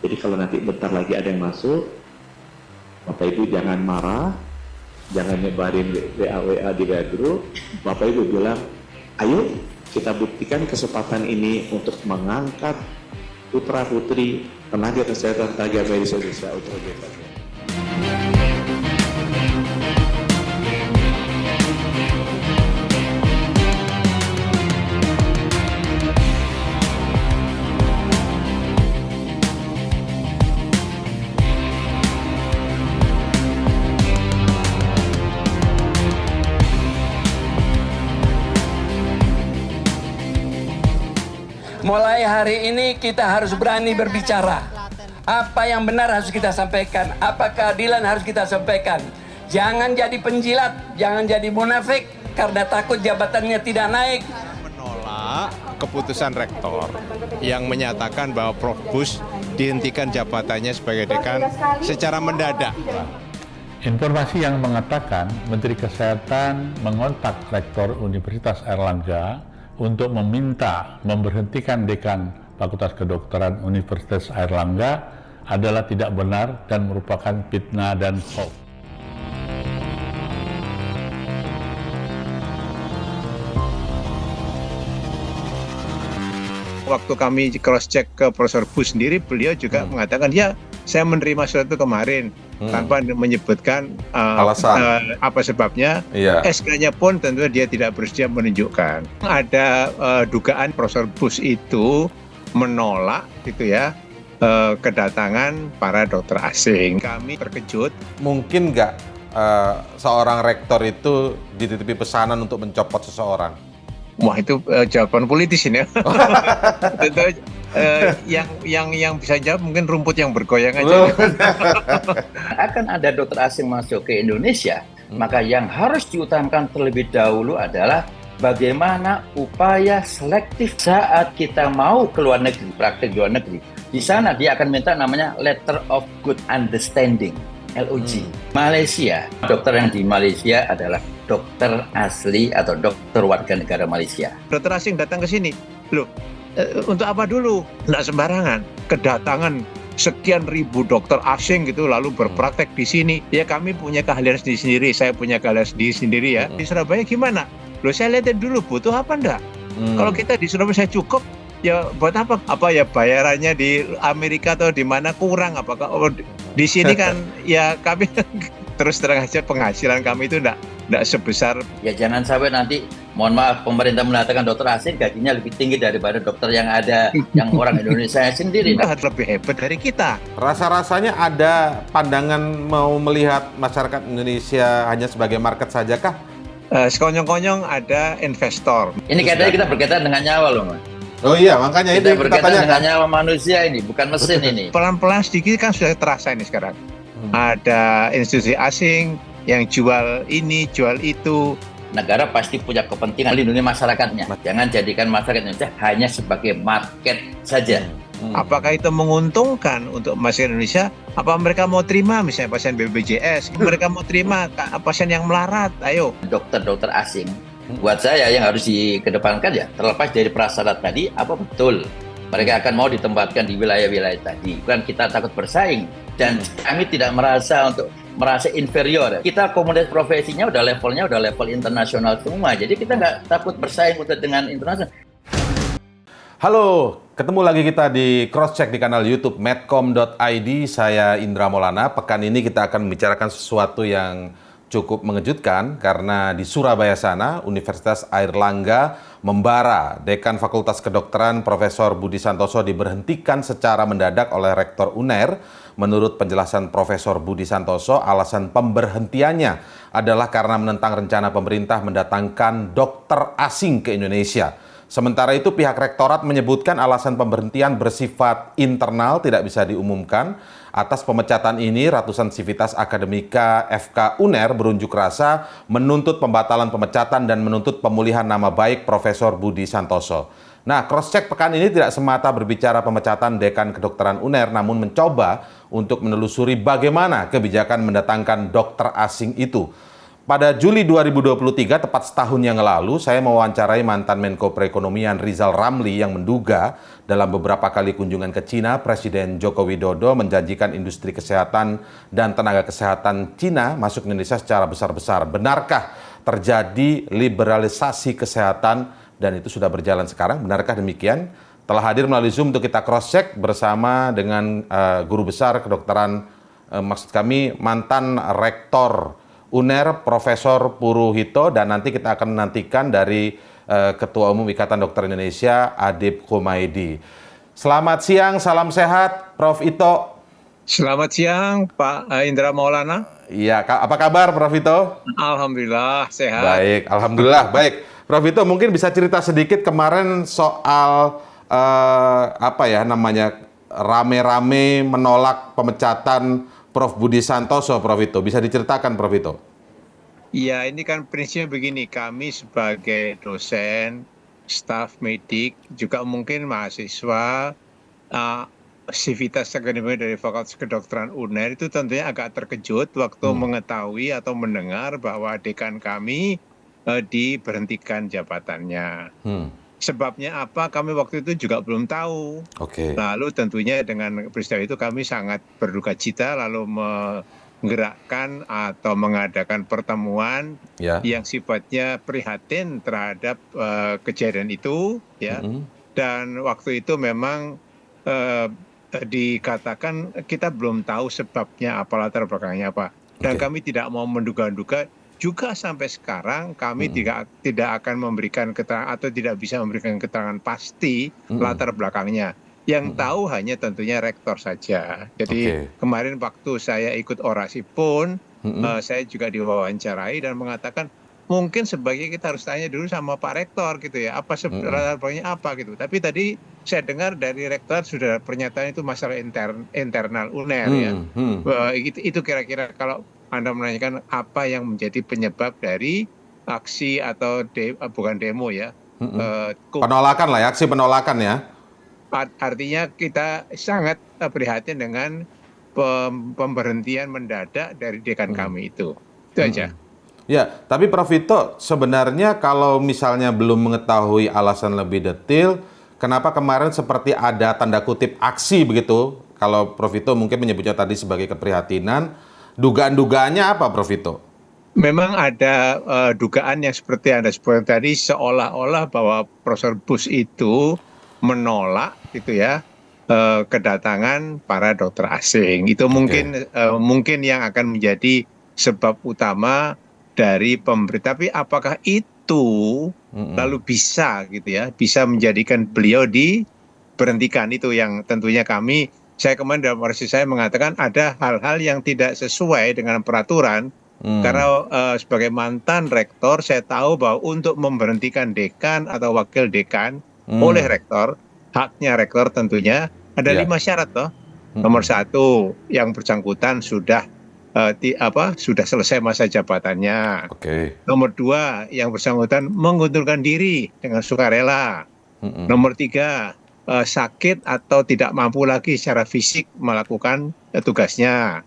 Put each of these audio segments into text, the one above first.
Jadi kalau nanti bentar lagi ada yang masuk, Bapak Ibu jangan marah, jangan nyebarin WA di WA group. Bapak Ibu bilang, ayo kita buktikan kesempatan ini untuk mengangkat putra putri tenaga kesehatan, tenaga medis Indonesia untuk lebih baik. Mulai hari ini kita harus berani berbicara. Apa yang benar harus kita sampaikan. Apa keadilan harus kita sampaikan. Jangan jadi penjilat, jangan jadi munafik karena takut jabatannya tidak naik. Menolak keputusan rektor yang menyatakan bahwa Prof. Bush dihentikan jabatannya sebagai dekan secara mendadak. Informasi yang mengatakan Menteri Kesehatan mengontak Rektor Universitas Airlangga untuk meminta memberhentikan Dekan Fakultas Kedokteran Universitas Airlangga adalah tidak benar dan merupakan fitnah dan hoax. Waktu kami cross-check ke Profesor Bush sendiri, beliau juga mengatakan, ya saya menerima surat itu kemarin tanpa menyebutkan alasan apa sebabnya. Iya. SK-nya pun tentu dia tidak bersedia menunjukkan. Ada dugaan Profesor Bush itu menolak gitu ya kedatangan para dokter asing. Kami terkejut. Mungkin nggak seorang rektor itu dititipi pesanan untuk mencopot seseorang? Wah, itu jawaban politis ini ya. Tentu yang bisa jawab mungkin rumput yang bergoyang aja. Akan ada dokter asing masuk ke Indonesia, maka yang harus diutamakan terlebih dahulu adalah bagaimana upaya selektif saat kita mau ke luar negeri, praktek di luar negeri. Di sana dia akan minta namanya Letter of Good Understanding, LOG. Malaysia, dokter yang di Malaysia adalah dokter asli atau dokter warga negara Malaysia. Dokter asing datang ke sini, loh, untuk apa dulu? Nggak sembarangan. Kedatangan sekian ribu dokter asing gitu lalu berpraktek di sini. Ya kami punya keahlian sendiri-sendiri, saya punya keahlian sendiri-sendiri ya. Di Surabaya gimana? Loh, saya lihatin dulu butuh apa enggak? Kalau kita di Surabaya saya cukup, ya buat apa? Apa ya bayarannya di Amerika atau di mana kurang? Apakah di sini kan ya kami terus terang aja penghasilan kami itu enggak sebesar. Ya jangan sampai nanti, mohon maaf, pemerintah mengatakan dokter asing gajinya lebih tinggi daripada dokter yang ada, yang orang Indonesia sendiri. Itu harus lebih hebat dari kita. Rasa-rasanya ada pandangan mau melihat masyarakat Indonesia hanya sebagai market sajakah? Sekonyong-konyong ada investor. Ini katanya kita berkaitan dengan nyawa loh, Mas. Oh iya, makanya Kita itu kita berkaitan dengan tanyakan. nyawa manusia ini, bukan mesin ini. Pelan-pelan sedikit kan sudah terasa ini sekarang. Ada institusi asing yang jual ini, jual itu. Negara pasti punya kepentingan melindungi masyarakatnya. Jangan jadikan masyarakat Indonesia hanya sebagai market saja. Apakah itu menguntungkan untuk masyarakat Indonesia? Apa mereka mau terima misalnya pasien BPJS? Mereka mau terima pasien yang melarat? Ayo. Dokter-dokter asing, buat saya yang harus dikedepankan ya, terlepas dari prasyarat tadi, apa betul mereka akan mau ditempatkan di wilayah-wilayah tadi. Bukan kita takut bersaing, dan kami tidak merasa inferior. Kita komunitas profesinya udah level internasional semua, jadi kita nggak takut bersaing dengan internasional. Halo, ketemu lagi kita di Crosscheck di kanal YouTube medcom.id. Saya Indra Maulana. Pekan ini kita akan membicarakan sesuatu yang cukup mengejutkan karena di Surabaya sana Universitas Airlangga membara. Dekan Fakultas Kedokteran Profesor Budi Santoso diberhentikan secara mendadak oleh Rektor UNER. Menurut penjelasan Profesor Budi Santoso, alasan pemberhentiannya adalah karena menentang rencana pemerintah mendatangkan dokter asing ke Indonesia. Sementara itu pihak rektorat menyebutkan alasan pemberhentian bersifat internal, tidak bisa diumumkan. Atas pemecatan ini, ratusan sivitas akademika FK UNER berunjuk rasa menuntut pembatalan pemecatan dan menuntut pemulihan nama baik Profesor Budi Santoso. Nah, crosscheck pekan ini tidak semata berbicara pemecatan Dekan Kedokteran UNER, namun mencoba untuk menelusuri bagaimana kebijakan mendatangkan dokter asing itu. pada Juli 2023, tepat setahun yang lalu, saya mewawancarai mantan Menko Perekonomian Rizal Ramli yang menduga dalam beberapa kali kunjungan ke Cina, Presiden Joko Widodo menjanjikan industri kesehatan dan tenaga kesehatan Cina masuk Indonesia secara besar-besar. Benarkah terjadi liberalisasi kesehatan dan itu sudah berjalan sekarang? Benarkah demikian? Telah hadir melalui Zoom untuk kita cross-check bersama dengan Guru Besar Kedokteran, maksud kami mantan Rektor UNER Profesor Puruhito, dan nanti kita akan menantikan dari Ketua Umum Ikatan Dokter Indonesia Adib Kumaydi. Selamat siang, salam sehat Prof. Ito. Selamat siang Pak Indra Maulana. Iya, apa kabar Prof. Ito? Alhamdulillah sehat. Baik, alhamdulillah. Baik, Prof. Ito mungkin bisa cerita sedikit kemarin soal rame-rame menolak pemecatan Prof. Budi Santoso, Prof. Ito. Bisa diceritakan, Prof. Ito? Ya, ini kan prinsipnya begini, kami sebagai dosen, staf medik, juga mungkin mahasiswa, sivitas akademik dari Fakultas Kedokteran UNER itu tentunya agak terkejut waktu mengetahui atau mendengar bahwa dekan kami diberhentikan jabatannya. Sebabnya apa, kami waktu itu juga belum tahu. Lalu tentunya dengan peristiwa itu kami sangat berduka cita, lalu menggerakkan atau mengadakan pertemuan yang sifatnya prihatin terhadap kejadian itu, ya. Dan waktu itu memang dikatakan kita belum tahu sebabnya apa, latar belakangnya apa. Dan kami tidak mau menduga-duga. Juga sampai sekarang kami tidak akan memberikan keterangan atau tidak bisa memberikan keterangan pasti latar belakangnya. Yang tahu hanya tentunya rektor saja. Jadi kemarin waktu saya ikut orasi pun saya juga diwawancarai dan mengatakan mungkin sebaiknya kita harus tanya dulu sama Pak Rektor gitu ya, apa latar belakangnya apa gitu. Tapi tadi saya dengar dari rektor sudah pernyataan itu masalah internal UNER ya. Itu kira-kira kalau Anda menanyakan apa yang menjadi penyebab dari aksi atau bukan demo ya. Penolakan lah ya, aksi penolakan ya. Artinya kita sangat prihatin dengan pemberhentian mendadak dari dekan kami itu. Itu aja. Ya, tapi Prof. Ito sebenarnya kalau misalnya belum mengetahui alasan lebih detail, kenapa kemarin seperti ada tanda kutip aksi begitu? Kalau Prof. Ito mungkin menyebutnya tadi sebagai keprihatinan. Dugaan-dugaannya apa, Prof. Ito? Memang ada dugaan yang seperti Anda sebutkan tadi, seolah-olah bahwa Profesor Bush itu menolak gitu ya kedatangan para dokter asing. Itu mungkin yang akan menjadi sebab utama dari pemerintah. Tapi apakah itu lalu bisa gitu ya, bisa menjadikan beliau diberhentikan? Itu yang tentunya saya kemarin dalam orasi saya mengatakan ada hal-hal yang tidak sesuai dengan peraturan. Karena sebagai mantan rektor saya tahu bahwa untuk memberhentikan dekan atau wakil dekan oleh rektor, haknya rektor tentunya ada 5 syarat toh. Nomor 1, yang bersangkutan sudah selesai masa jabatannya. Nomor 2, yang bersangkutan mengundurkan diri dengan sukarela. Nomor 3, sakit atau tidak mampu lagi secara fisik melakukan tugasnya.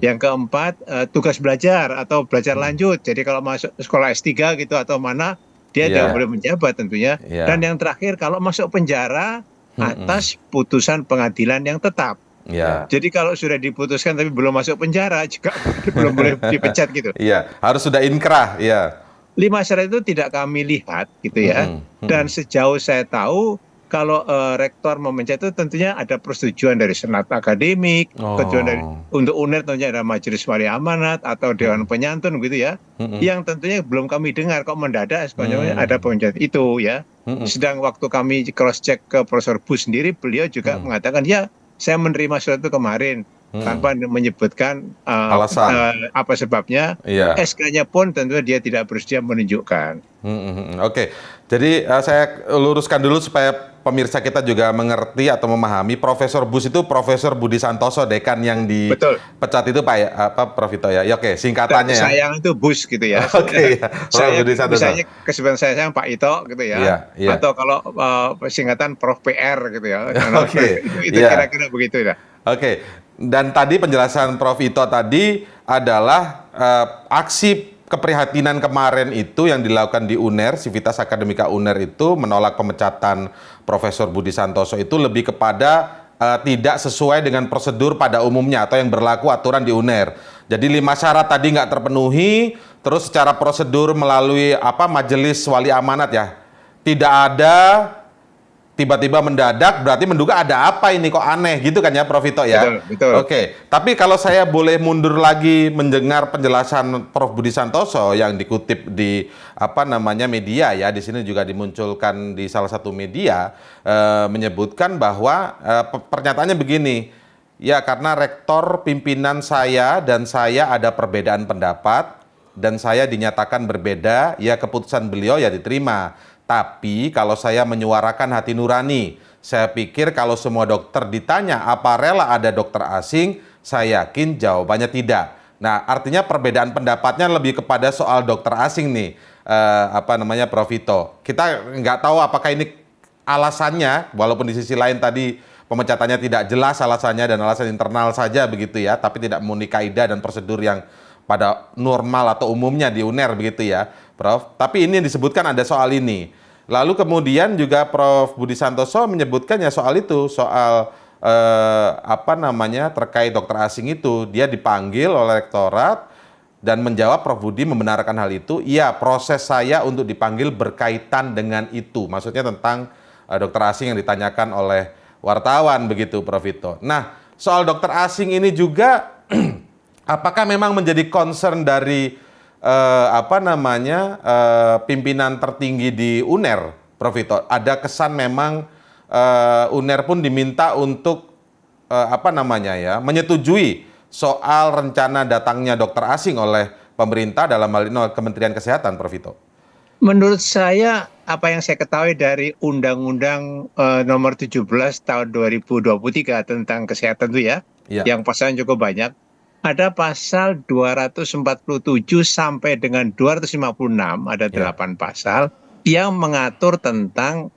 Yang keempat, tugas belajar atau belajar lanjut. Jadi kalau masuk sekolah S3 gitu atau mana, dia tidak boleh menjabat tentunya. Dan yang terakhir, kalau masuk penjara atas putusan pengadilan yang tetap. Jadi kalau sudah diputuskan tapi belum masuk penjara juga belum boleh dipecat gitu. Harus sudah inkrah. 5 syarat itu tidak kami lihat gitu ya. Dan sejauh saya tahu, kalau rektor memecat itu tentunya ada persetujuan dari senat akademik, persetujuan untuk UNER tentunya ada majelis wali amanat atau dewan penyantun gitu ya. Yang tentunya belum kami dengar kok mendadak sebenarnya ada pemecatan itu ya. Sedang waktu kami cross check ke Profesor Bush sendiri, beliau juga mengatakan ya saya menerima surat itu kemarin tanpa menyebutkan alasan apa sebabnya. SK-nya pun tentunya dia tidak bersedia menunjukkan. Jadi saya luruskan dulu supaya pemirsa kita juga mengerti atau memahami. Profesor Bush itu Profesor Budi Santoso, dekan yang dipecat itu Pak Prof. Ito ya. Singkatannya ya. Sayang itu Bush gitu ya. Budi Santoso. Misalnya kesebut saya Pak Ito gitu ya. Atau kalau singkatan Prof PR gitu ya. Itu kira-kira begitu ya. Dan tadi penjelasan Prof. Ito tadi adalah aksi keprihatinan kemarin itu yang dilakukan di UNER, Civitas Akademika UNER itu menolak pemecatan Profesor Budi Santoso itu lebih kepada tidak sesuai dengan prosedur pada umumnya atau yang berlaku aturan di UNER. Jadi 5 syarat tadi nggak terpenuhi, terus secara prosedur melalui majelis wali amanat ya, tidak ada, tiba-tiba mendadak, berarti menduga ada apa ini kok aneh gitu kan ya Prof Vito ya? Betul, betul. Oke, tapi kalau saya boleh mundur lagi mendengar penjelasan Prof Budi Santoso yang dikutip di media ya, di sini juga dimunculkan di salah satu media, menyebutkan bahwa pernyataannya begini, ya karena rektor pimpinan saya dan saya ada perbedaan pendapat dan saya dinyatakan berbeda, ya keputusan beliau ya diterima. Tapi kalau saya menyuarakan hati nurani, saya pikir kalau semua dokter ditanya apa rela ada dokter asing, saya yakin jawabannya tidak. Nah, artinya perbedaan pendapatnya lebih kepada soal dokter asing nih, Prof Vito. Kita nggak tahu apakah ini alasannya, walaupun di sisi lain tadi pemecatannya tidak jelas alasannya dan alasan internal saja begitu ya, tapi tidak memenuhi kaidah dan prosedur yang pada normal atau umumnya di UNER begitu ya, Prof. Tapi ini disebutkan ada soal ini. Lalu kemudian juga Prof Budi Santoso menyebutkan ya soal itu, soal terkait dokter asing itu, dia dipanggil oleh rektorat dan menjawab Prof Budi membenarkan hal itu. Iya, proses saya untuk dipanggil berkaitan dengan itu. Maksudnya tentang dokter asing yang ditanyakan oleh wartawan begitu, Prof Vito. Nah, soal dokter asing ini juga apakah memang menjadi concern dari pimpinan tertinggi di UNER, Prof Vito? Ada kesan memang UNER pun diminta untuk menyetujui soal rencana datangnya dokter asing oleh pemerintah dalam hal ini oleh Kementerian Kesehatan, Prof Vito? Menurut saya, apa yang saya ketahui dari Undang-Undang Nomor 17 Tahun 2023 tentang kesehatan itu ya, yang pasalnya cukup banyak. Ada pasal 247 sampai dengan 256, ada 8 pasal yang mengatur tentang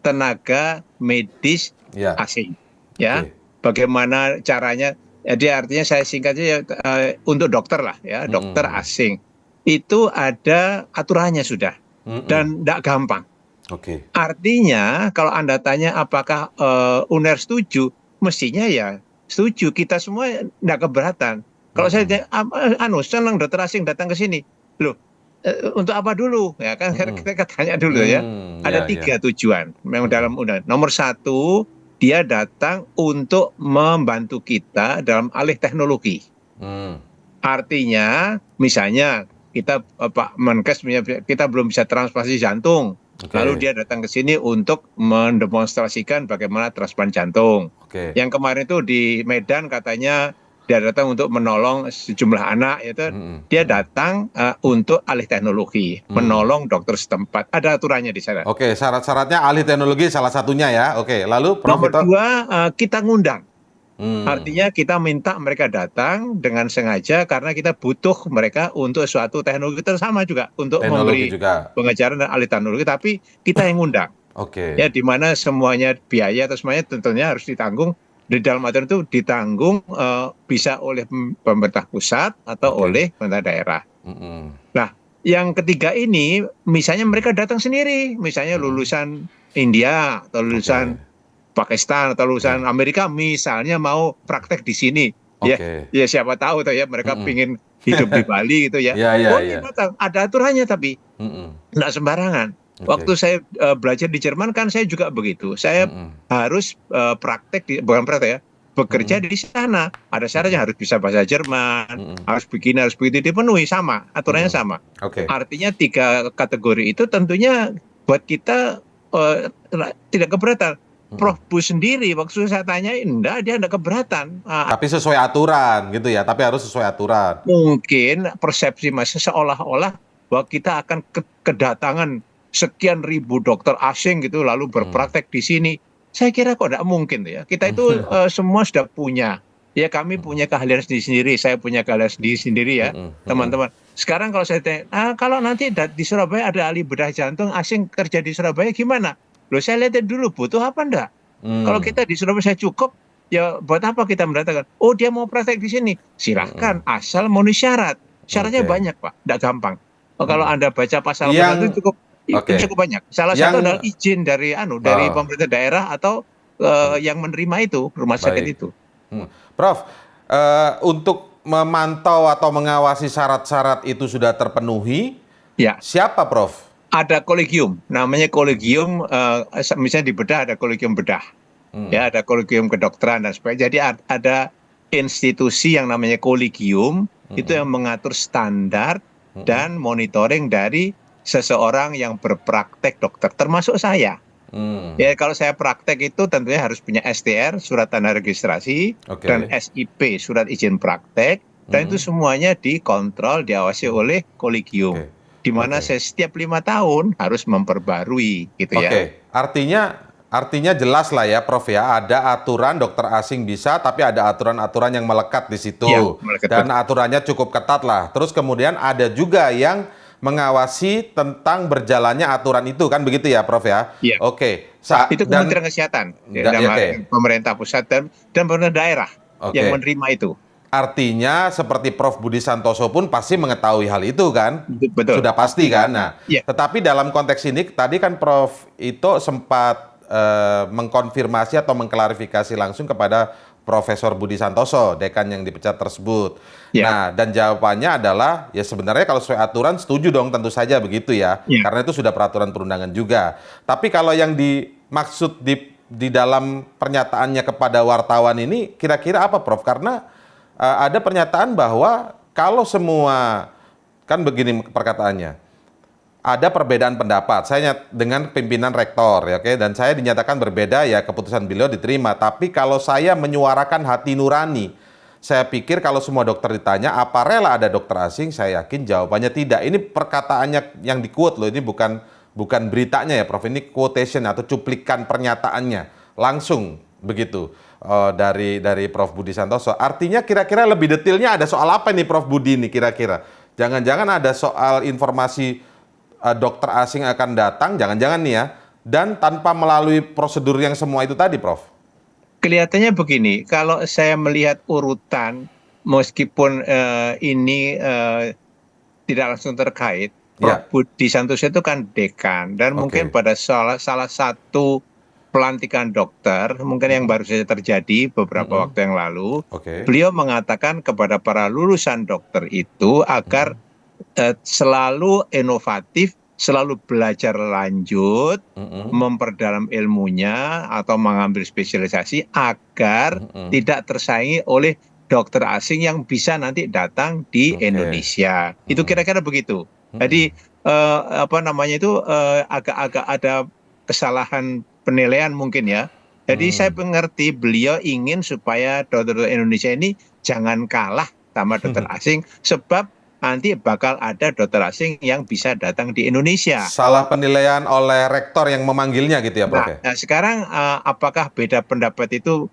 tenaga medis asing. Ya, bagaimana caranya? Jadi artinya saya singkatnya untuk dokter lah ya, dokter asing itu ada aturannya sudah dan tidak gampang. Artinya kalau Anda tanya apakah UNER setuju, mestinya ya setuju, kita semua tidak keberatan. Kalau saya senang dokter asing datang ke sini, loh untuk apa dulu? Ya kan kita tanya dulu ya. Ada 3 tujuan memang dalam undang. Nomor 1, dia datang untuk membantu kita dalam alih teknologi. Artinya, misalnya kita Pak Menkes kita belum bisa transplantasi jantung. Lalu dia datang ke sini untuk mendemonstrasikan bagaimana transplant jantung. Yang kemarin itu di Medan katanya dia datang untuk menolong sejumlah anak, dia datang untuk alih teknologi, menolong dokter setempat. Ada aturannya di sana. Syarat-syaratnya alih teknologi salah satunya ya. Lalu Prof Nomor 2, kita ngundang. Artinya kita minta mereka datang dengan sengaja karena kita butuh mereka untuk suatu teknologi tersama juga untuk memberi pengajaran dan alih teknologi, tapi kita yang ngundang. Ya, di mana semuanya biaya atau semuanya tentunya harus ditanggung. Di dalam aturan itu ditanggung bisa oleh pemerintah pusat atau oleh pemerintah daerah. Nah, yang ketiga ini misalnya mereka datang sendiri, misalnya lulusan India atau lulusan Pakistan atau lulusan Amerika misalnya mau praktek di sini. Ya siapa tahu tuh ya mereka pingin hidup di Bali gitu ya. Datang. Ada aturannya tapi nggak sembarangan. Waktu saya belajar di Jerman kan saya juga begitu. Saya harus bukan praktek ya, bekerja di sana. Ada syaratnya harus bisa bahasa Jerman, harus begini, harus begitu, dipenuhi sama, aturannya sama. Artinya 3 kategori itu tentunya buat kita tidak keberatan. Prof Bu sendiri waktu saya tanyain, dia enggak keberatan. Tapi sesuai aturan gitu ya, tapi harus sesuai aturan. Mungkin persepsi masih seolah-olah bahwa kita akan kedatangan sekian ribu dokter asing gitu lalu berpraktek di sini. Saya kira kok tidak mungkin ya. Kita itu semua sudah punya. Ya kami punya keahlian sendiri-sendiri, saya punya keahlian sendiri-sendiri ya, teman-teman. Sekarang kalau saya tanya, kalau nanti di Surabaya ada ahli bedah jantung asing kerja di Surabaya gimana? Loh saya lihat dulu butuh apa enggak? Kalau kita di Surabaya saya cukup, ya buat apa kita mendatangkan? Oh dia mau praktek di sini, silahkan asal memenuhi syarat. Syaratnya Oke. banyak, Pak, tidak gampang. Kalau Anda baca pasal Yang- itu cukup banyak. Salah satu adalah izin dari dari pemerintah daerah atau yang menerima itu rumah sakit Baik. itu. Prof, untuk memantau atau mengawasi syarat-syarat itu sudah terpenuhi, Ya, siapa Prof? ada kolegium, namanya kolegium, misalnya di bedah ada kolegium bedah, ya ada kolegium kedokteran dan sebagainya. Jadi ada institusi yang namanya kolegium itu yang mengatur standar dan monitoring dari seseorang yang berpraktek dokter, termasuk saya. Ya kalau saya praktek itu tentunya harus punya STR, surat tanda registrasi, Oke. dan SIP, surat izin praktek, dan itu semuanya dikontrol, diawasi oleh kolegium. Oke. Di mana saya setiap 5 tahun harus memperbarui gitu ya. Oke, artinya jelas lah ya Prof ya, ada aturan dokter asing bisa, tapi ada aturan-aturan yang melekat di situ. Iya, melekat. Dan aturannya cukup ketat lah. Terus kemudian ada juga yang mengawasi tentang berjalannya aturan itu, kan begitu ya Prof ya? Iya. Oke. Itu Kementerian Kesehatan, dalam hal ini pemerintah pusat dan pemerintah daerah yang menerima itu. Artinya seperti Prof Budi Santoso pun pasti mengetahui hal itu kan? Betul. Sudah pasti kan? Nah, Iya. tetapi dalam konteks ini tadi kan Prof Ito sempat mengkonfirmasi atau mengklarifikasi langsung kepada Profesor Budi Santoso, dekan yang dipecat tersebut. Iya. Nah, dan jawabannya adalah ya sebenarnya kalau sesuai aturan setuju dong, tentu saja begitu ya. Iya. Karena itu sudah peraturan perundangan juga. Tapi kalau yang dimaksud di dalam pernyataannya kepada wartawan ini kira-kira apa Prof? Karena ada pernyataan bahwa kalau semua, kan begini perkataannya, ada perbedaan pendapat. Saya dengan pimpinan rektor, ya, oke, dan saya dinyatakan berbeda, ya keputusan beliau diterima. Tapi kalau saya menyuarakan hati nurani, saya pikir kalau semua dokter ditanya, apa rela ada dokter asing? Saya yakin jawabannya tidak. Ini perkataannya yang di-quote loh, ini bukan beritanya ya Prof, ini quotation atau cuplikan pernyataannya langsung begitu. Dari Prof Budi Santoso. Artinya kira-kira lebih detailnya ada soal apa nih Prof Budi ini kira-kira? Jangan-jangan ada soal informasi dokter asing akan datang, jangan-jangan nih ya, dan tanpa melalui prosedur yang semua itu tadi Prof? Kelihatannya begini, kalau saya melihat urutan, meskipun ini tidak langsung terkait, Prof Budi Santoso itu kan dekan, dan mungkin pada salah satu pelantikan dokter, mungkin yang baru saja terjadi beberapa waktu yang lalu, beliau mengatakan kepada para lulusan dokter itu agar selalu inovatif, selalu belajar lanjut, memperdalam ilmunya atau mengambil spesialisasi agar tidak tersaingi oleh dokter asing yang bisa nanti datang di Indonesia. Itu kira-kira begitu. Jadi agak-agak ada kesalahan penilaian mungkin ya. Jadi saya mengerti beliau ingin supaya dokter Indonesia ini jangan kalah sama dokter asing, sebab nanti bakal ada dokter asing yang bisa datang di Indonesia. Salah penilaian oleh rektor yang memanggilnya gitu ya Prof? Nah, sekarang apakah beda pendapat itu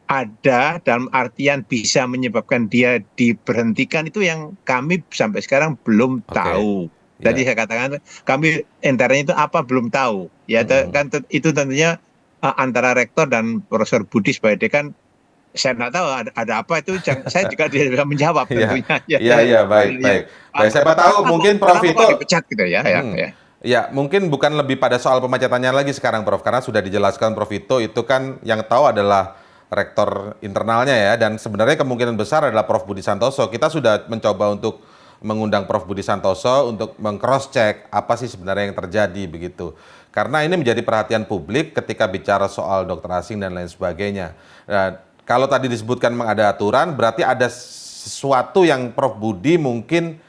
ada dalam artian bisa menyebabkan dia diberhentikan, itu yang kami sampai sekarang belum tahu. Tadi saya katakan kami internalnya itu apa belum tahu. Ya kan itu tentunya antara rektor dan Profesor Budi sebagai dekan, saya nggak tahu ada apa itu. Saya juga tidak bisa menjawab tentunya. Iya, baik. Siapa tahu mungkin Prof itu dipecat gitu ya. Ya, mungkin bukan lebih pada soal pemecatannya lagi sekarang Prof, karena sudah dijelaskan Prof itu kan yang tahu adalah rektor internalnya ya, dan sebenarnya kemungkinan besar adalah Prof Budi Santoso. Kita sudah mencoba untuk mengundang Prof Budi Santoso untuk meng-cross check apa sih sebenarnya yang terjadi begitu. Karena ini menjadi perhatian publik ketika bicara soal dokter asing dan lain sebagainya. Nah, kalau tadi disebutkan memang ada aturan, berarti ada sesuatu yang Prof Budi mungkin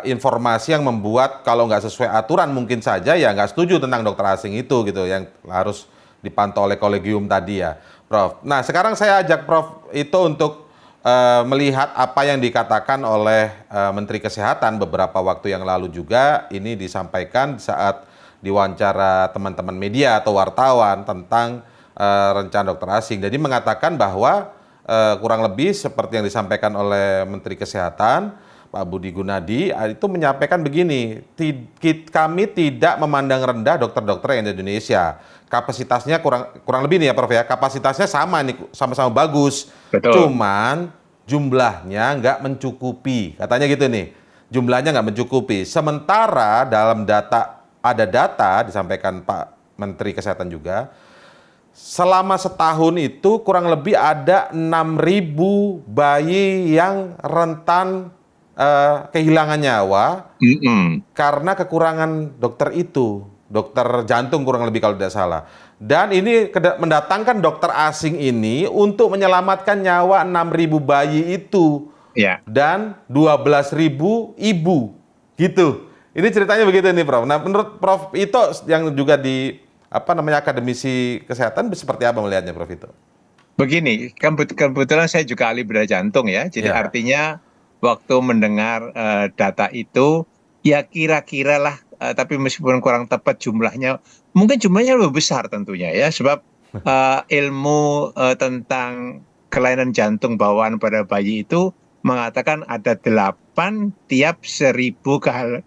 informasi yang membuat kalau nggak sesuai aturan mungkin saja ya nggak setuju tentang dokter asing itu gitu, yang harus dipantau oleh kolegium tadi ya Prof. Nah sekarang saya ajak Prof itu untuk melihat apa yang dikatakan oleh Menteri Kesehatan beberapa waktu yang lalu juga. Ini disampaikan saat diwawancara teman-teman media atau wartawan tentang rencana dokter asing. Jadi mengatakan bahwa kurang lebih seperti yang disampaikan oleh Menteri Kesehatan Pak Budi Gunadi itu menyampaikan begini, kami tidak memandang rendah dokter-dokter yang di Indonesia. Kapasitasnya kurang lebih nih ya Prof ya, kapasitasnya sama nih, sama-sama bagus. Betul. Cuman jumlahnya nggak mencukupi. Katanya gitu nih, jumlahnya nggak mencukupi. Sementara dalam ada data disampaikan Pak Menteri Kesehatan juga, selama setahun itu kurang lebih ada 6.000 bayi yang rentan kehilangan nyawa karena kekurangan dokter itu. Dokter jantung kurang lebih kalau tidak salah. Dan ini mendatangkan dokter asing ini untuk menyelamatkan nyawa 6.000 bayi itu. Ya. Dan 12.000 ibu. Gitu. Ini ceritanya begitu nih Prof. Nah menurut Prof Ito yang juga di akademisi kesehatan seperti apa melihatnya Prof Ito? Begini, kebetulan saya juga ahli bedah jantung ya. Jadi Ya. artinya waktu mendengar data itu ya kira-kira lah, tapi meskipun kurang tepat jumlahnya, mungkin jumlahnya lebih besar tentunya ya, sebab ilmu tentang kelainan jantung bawaan pada bayi itu mengatakan ada 8 tiap 1.000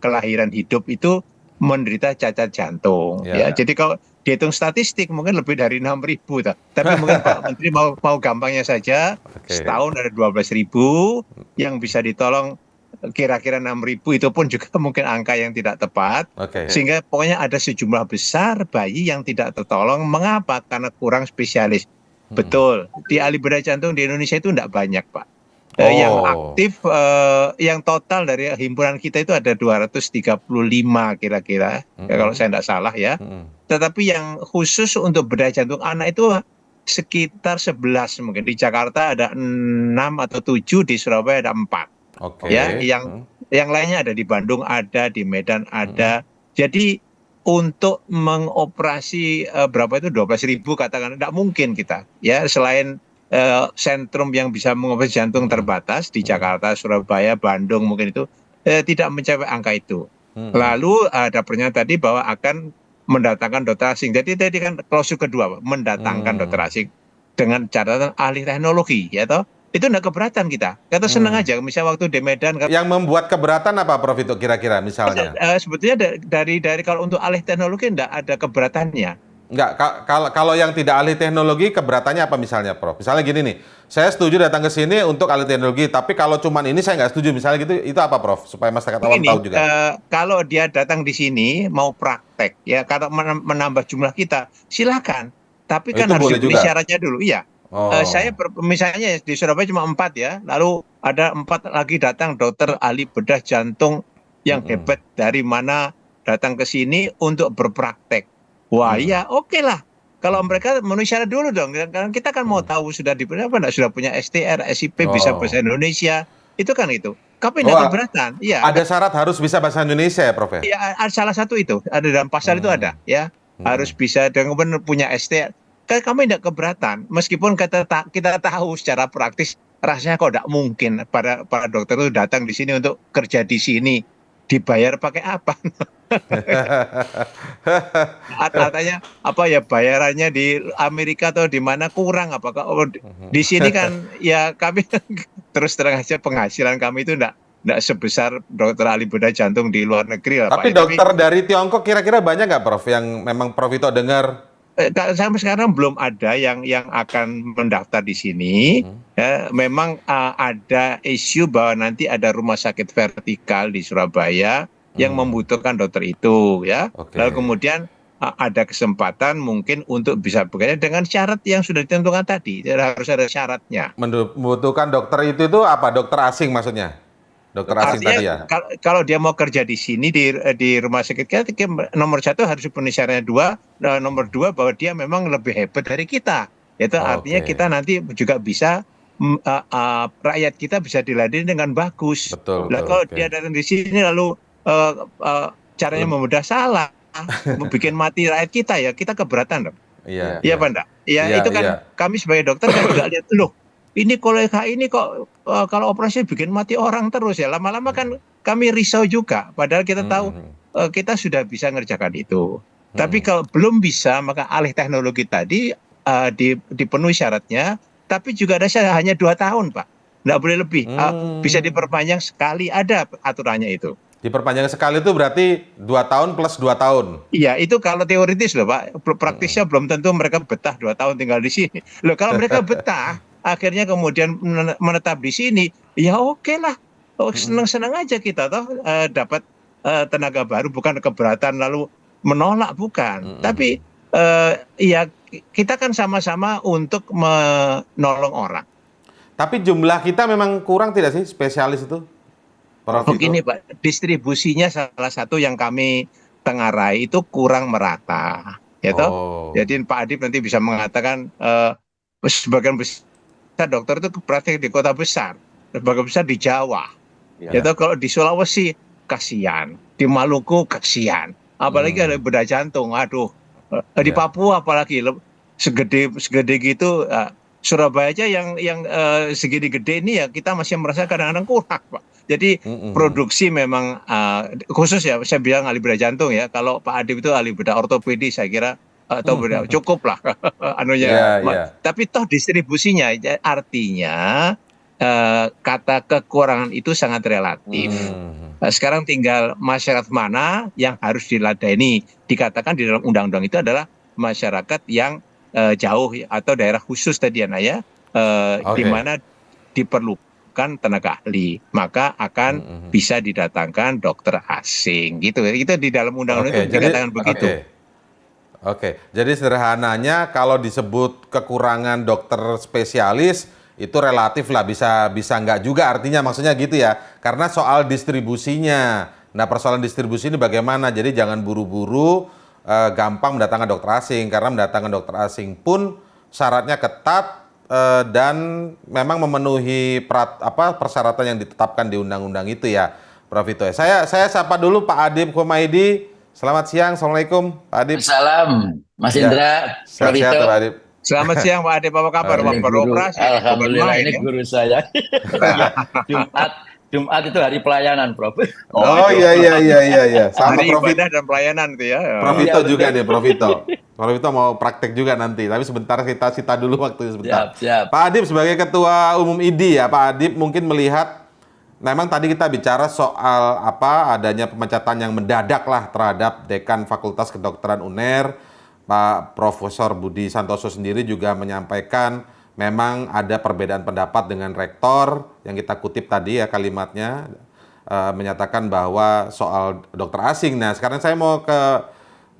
kelahiran hidup itu menderita cacat jantung. Ya. Ya, jadi kalau dihitung statistik mungkin lebih dari 6.000 tak. Tapi mungkin Pak Menteri mau gampangnya saja, setahun ada 12.000 yang bisa ditolong, kira-kira 6.000 itu pun juga mungkin angka yang tidak tepat. Sehingga pokoknya ada sejumlah besar bayi yang tidak tertolong. Mengapa? Karena kurang spesialis. Betul, di ahli bedah jantung di Indonesia itu tidak banyak Pak. Yang aktif, yang total dari himpunan kita itu ada 235 kira-kira, kalau saya tidak salah ya. Tetapi yang khusus untuk bedah jantung anak itu sekitar 11 mungkin. Di Jakarta ada 6 atau 7, di Surabaya ada 4. Ya, yang lainnya ada di Bandung, ada di Medan, ada. Jadi untuk mengoperasi berapa itu 12.000 katakan, tidak mungkin kita. Ya, selain sentrum yang bisa mengoperasi jantung terbatas di Jakarta, Surabaya, Bandung mungkin itu tidak mencapai angka itu. Lalu ada pernyataan tadi bahwa akan mendatangkan dokter asing. Jadi tadi kan klausul kedua, mendatangkan dokter asing dengan catatan ahli teknologi, ya toh. Itu enggak keberatan kita. Kita senang aja. Misalnya waktu di Medan. Yang membuat keberatan apa Prof itu kira-kira misalnya? Sebetulnya dari kalau untuk ahli teknologi enggak ada keberatannya. Enggak, kalau yang tidak ahli teknologi keberatannya apa misalnya Prof? Misalnya gini nih, saya setuju datang ke sini untuk ahli teknologi, tapi kalau cuman ini saya nggak setuju misalnya gitu, itu apa Prof? Supaya masyarakat awam tahu juga. Kalau dia datang di sini mau praktek, ya kalau menambah jumlah kita, silakan. Tapi kan harus diberi syaratnya dulu, iya. Saya misalnya di Surabaya cuma 4 ya, lalu ada 4 lagi datang dokter ahli bedah jantung yang hebat dari mana datang ke sini untuk berpraktek. Wah ya oke lah. Kalau mereka memenuhi syarat dulu dong. Karena kita kan mau tahu sudah sudah punya STR, SIP, bisa bahasa Indonesia. Itu kan itu. Tapi tidak keberatan. Ya, ada syarat harus bisa bahasa Indonesia ya Prof? Ya, salah satu itu. Ada dalam pasal itu ada. Ya, harus bisa dan kemudian punya STR. Kan kami tidak keberatan. Meskipun kita tahu secara praktis rasanya kok tidak mungkin para dokter itu datang di sini untuk kerja di sini. Dibayar pakai apa? Katanya apa ya, bayarannya di Amerika atau di mana kurang apakah di sini kan ya kami terus terang aja penghasilan kami itu enggak sebesar dokter ahli bedah jantung di luar negeri. Tapi dokter dari Tiongkok kira-kira banyak nggak Prof yang memang Prof itu dengar? Sampai sekarang belum ada yang akan mendaftar di sini. Ya, memang ada isu bahwa nanti ada rumah sakit vertikal di Surabaya yang membutuhkan dokter itu, ya. Lalu kemudian ada kesempatan mungkin untuk bisa bekerja dengan syarat yang sudah ditentukan tadi. Jadi harus ada syaratnya. Membutuhkan dokter itu apa? Dokter asing maksudnya? Dokter asing tadi ya? Kalau dia mau kerja di sini di rumah sakit kita, nomor 1 harus punya syaratnya 2, nomor 2 bahwa dia memang lebih hebat dari kita. Itu artinya kita nanti juga bisa rakyat kita bisa diladeni dengan bagus. Nah, kalau dia datang di sini lalu caranya membedah salah, bikin mati rakyat kita, ya kita keberatan dong. Iya Pak enggak? Ya itu kan kami sebagai dokter kan juga lihat loh. Ini kolega ini kok kalau operasi bikin mati orang terus ya, lama-lama kan kami risau juga. Padahal kita tahu kita sudah bisa ngerjakan itu. Tapi kalau belum bisa maka alih teknologi tadi dipenuhi syaratnya. Tapi juga ada syarat hanya 2 tahun Pak, nggak boleh lebih. Bisa diperpanjang sekali, ada aturannya itu. Diperpanjang sekali itu berarti 2 tahun plus 2 tahun. Iya, itu kalau teoritis loh Pak. Praktisnya belum tentu mereka betah 2 tahun tinggal di sini. Loh kalau mereka betah, akhirnya kemudian menetap di sini, ya oke lah. Oh, senang-senang aja kita toh dapat tenaga baru, bukan keberatan lalu menolak, bukan. Tapi ya kita kan sama-sama untuk menolong orang. Tapi jumlah kita memang kurang tidak sih spesialis itu, Prof. Vito? Begini Pak, distribusinya salah satu yang kami tengarai itu kurang merata, ya toh. Oh. Jadi Pak Adib nanti bisa mengatakan sebagian besar dokter itu praktek di kota besar, sebagian besar di Jawa. Ya toh, kalau di Sulawesi kasihan, di Maluku kasihan, apalagi ada bedah jantung, aduh. Di Papua apalagi segede gitu. Surabaya aja yang segini gede ini ya kita masih merasa kadang-kadang kurang, Pak. Jadi produksi memang khusus ya, saya bilang ahli bedah jantung ya. Kalau Pak Adib itu ahli bedah ortopedi, saya kira atau bedah cukup lah anunya. Tapi toh distribusinya artinya kata kekurangan itu sangat relatif. Sekarang tinggal masyarakat mana yang harus diladeni. Dikatakan di dalam undang-undang itu adalah masyarakat yang jauh atau daerah khusus tadi ya, di mana diperlukan tenaga ahli, maka akan bisa didatangkan dokter asing gitu. Itu di dalam undang-undang itu dikatakan begitu. Oke, jadi sederhananya kalau disebut kekurangan dokter spesialis itu relatif lah, bisa nggak juga artinya, maksudnya gitu ya, karena soal distribusinya. Nah, persoalan distribusi ini bagaimana? Jadi jangan buru-buru gampang mendatangkan dokter asing, karena mendatangkan dokter asing pun syaratnya ketat dan memang memenuhi persyaratan yang ditetapkan di undang-undang itu ya, Prof. Vito. Saya sapa dulu Pak Adib Kumaydi. Selamat siang, Assalamualaikum Pak Adib. Salam, Mas Indra, Prof. Sehat Vito. Pak Adib. Selamat siang Pak Adib, apa kabar? Baru operasi. Alhamdulillah, ini guru saya. Jumat itu hari pelayanan, Prof. Oh iya. Sama hari Prof. ibadah dan pelayanan itu ya. Prof. Vito juga nih, Prof. Vito. Prof. Vito mau praktek juga nanti, tapi sebentar kita sita dulu waktu sebentar. Siap. Pak Adib sebagai Ketua Umum IDI ya, Pak Adib mungkin melihat, memang tadi kita bicara soal adanya pemecatan yang mendadak lah terhadap Dekan Fakultas Kedokteran UNER, Pak Profesor Budi Santoso sendiri juga menyampaikan memang ada perbedaan pendapat dengan rektor yang kita kutip tadi ya kalimatnya, menyatakan bahwa soal dokter asing. Nah, sekarang saya mau ke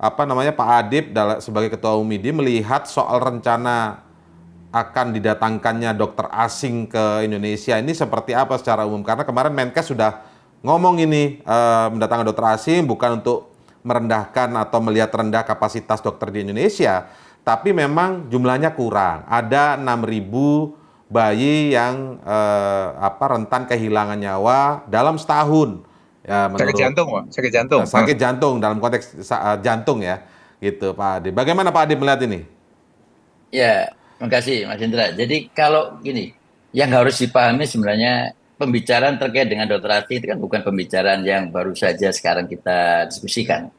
Pak Adib sebagai Ketua Umum IDI melihat soal rencana akan didatangkannya dokter asing ke Indonesia ini seperti apa secara umum, karena kemarin Menkes sudah ngomong ini mendatangkan dokter asing bukan untuk merendahkan atau melihat rendah kapasitas dokter di Indonesia, tapi memang jumlahnya kurang. Ada 6.000 bayi yang rentan kehilangan nyawa dalam setahun. Ya, sakit jantung, Pak. Sakit jantung. Sakit jantung dalam konteks jantung ya, gitu Pak Adib. Bagaimana Pak Adib melihat ini? Ya, terima kasih Mas Indra. Jadi kalau gini, yang harus dipahami sebenarnya pembicaraan terkait dengan dokter asing itu kan bukan pembicaraan yang baru saja sekarang kita diskusikan.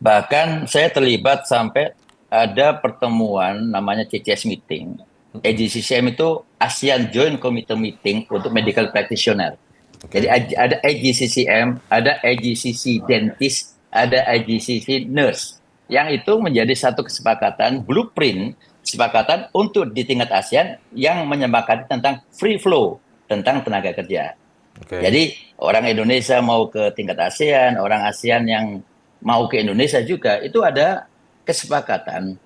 Bahkan saya terlibat sampai ada pertemuan namanya CCS meeting. AJCCM itu ASEAN Joint Committee Meeting untuk Medical Practitioner. Jadi ada AJCCM, ada AJCC Dentist, ada AJCC Nurse. Yang itu menjadi satu kesepakatan, blueprint, kesepakatan untuk di tingkat ASEAN yang menyepakati tentang free flow, tentang tenaga kerja. Jadi orang Indonesia mau ke tingkat ASEAN, orang ASEAN yang mau ke Indonesia juga, itu ada kesepakatan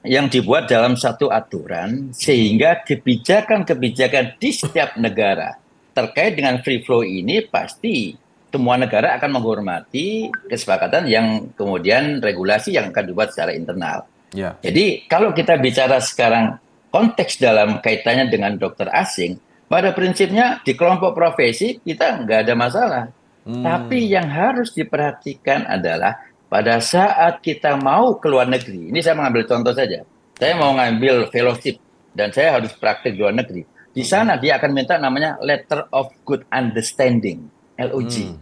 yang dibuat dalam satu aturan sehingga kebijakan-kebijakan di setiap negara terkait dengan free flow ini pasti semua negara akan menghormati kesepakatan yang kemudian regulasi yang akan dibuat secara internal. Jadi kalau kita bicara sekarang konteks dalam kaitannya dengan dokter asing, pada prinsipnya di kelompok profesi kita nggak ada masalah. Tapi yang harus diperhatikan adalah pada saat kita mau ke luar negeri, ini saya mengambil contoh saja. Saya mau ngambil fellowship dan saya harus praktik di luar negeri. Di sana dia akan minta namanya Letter of Good Understanding, LOG.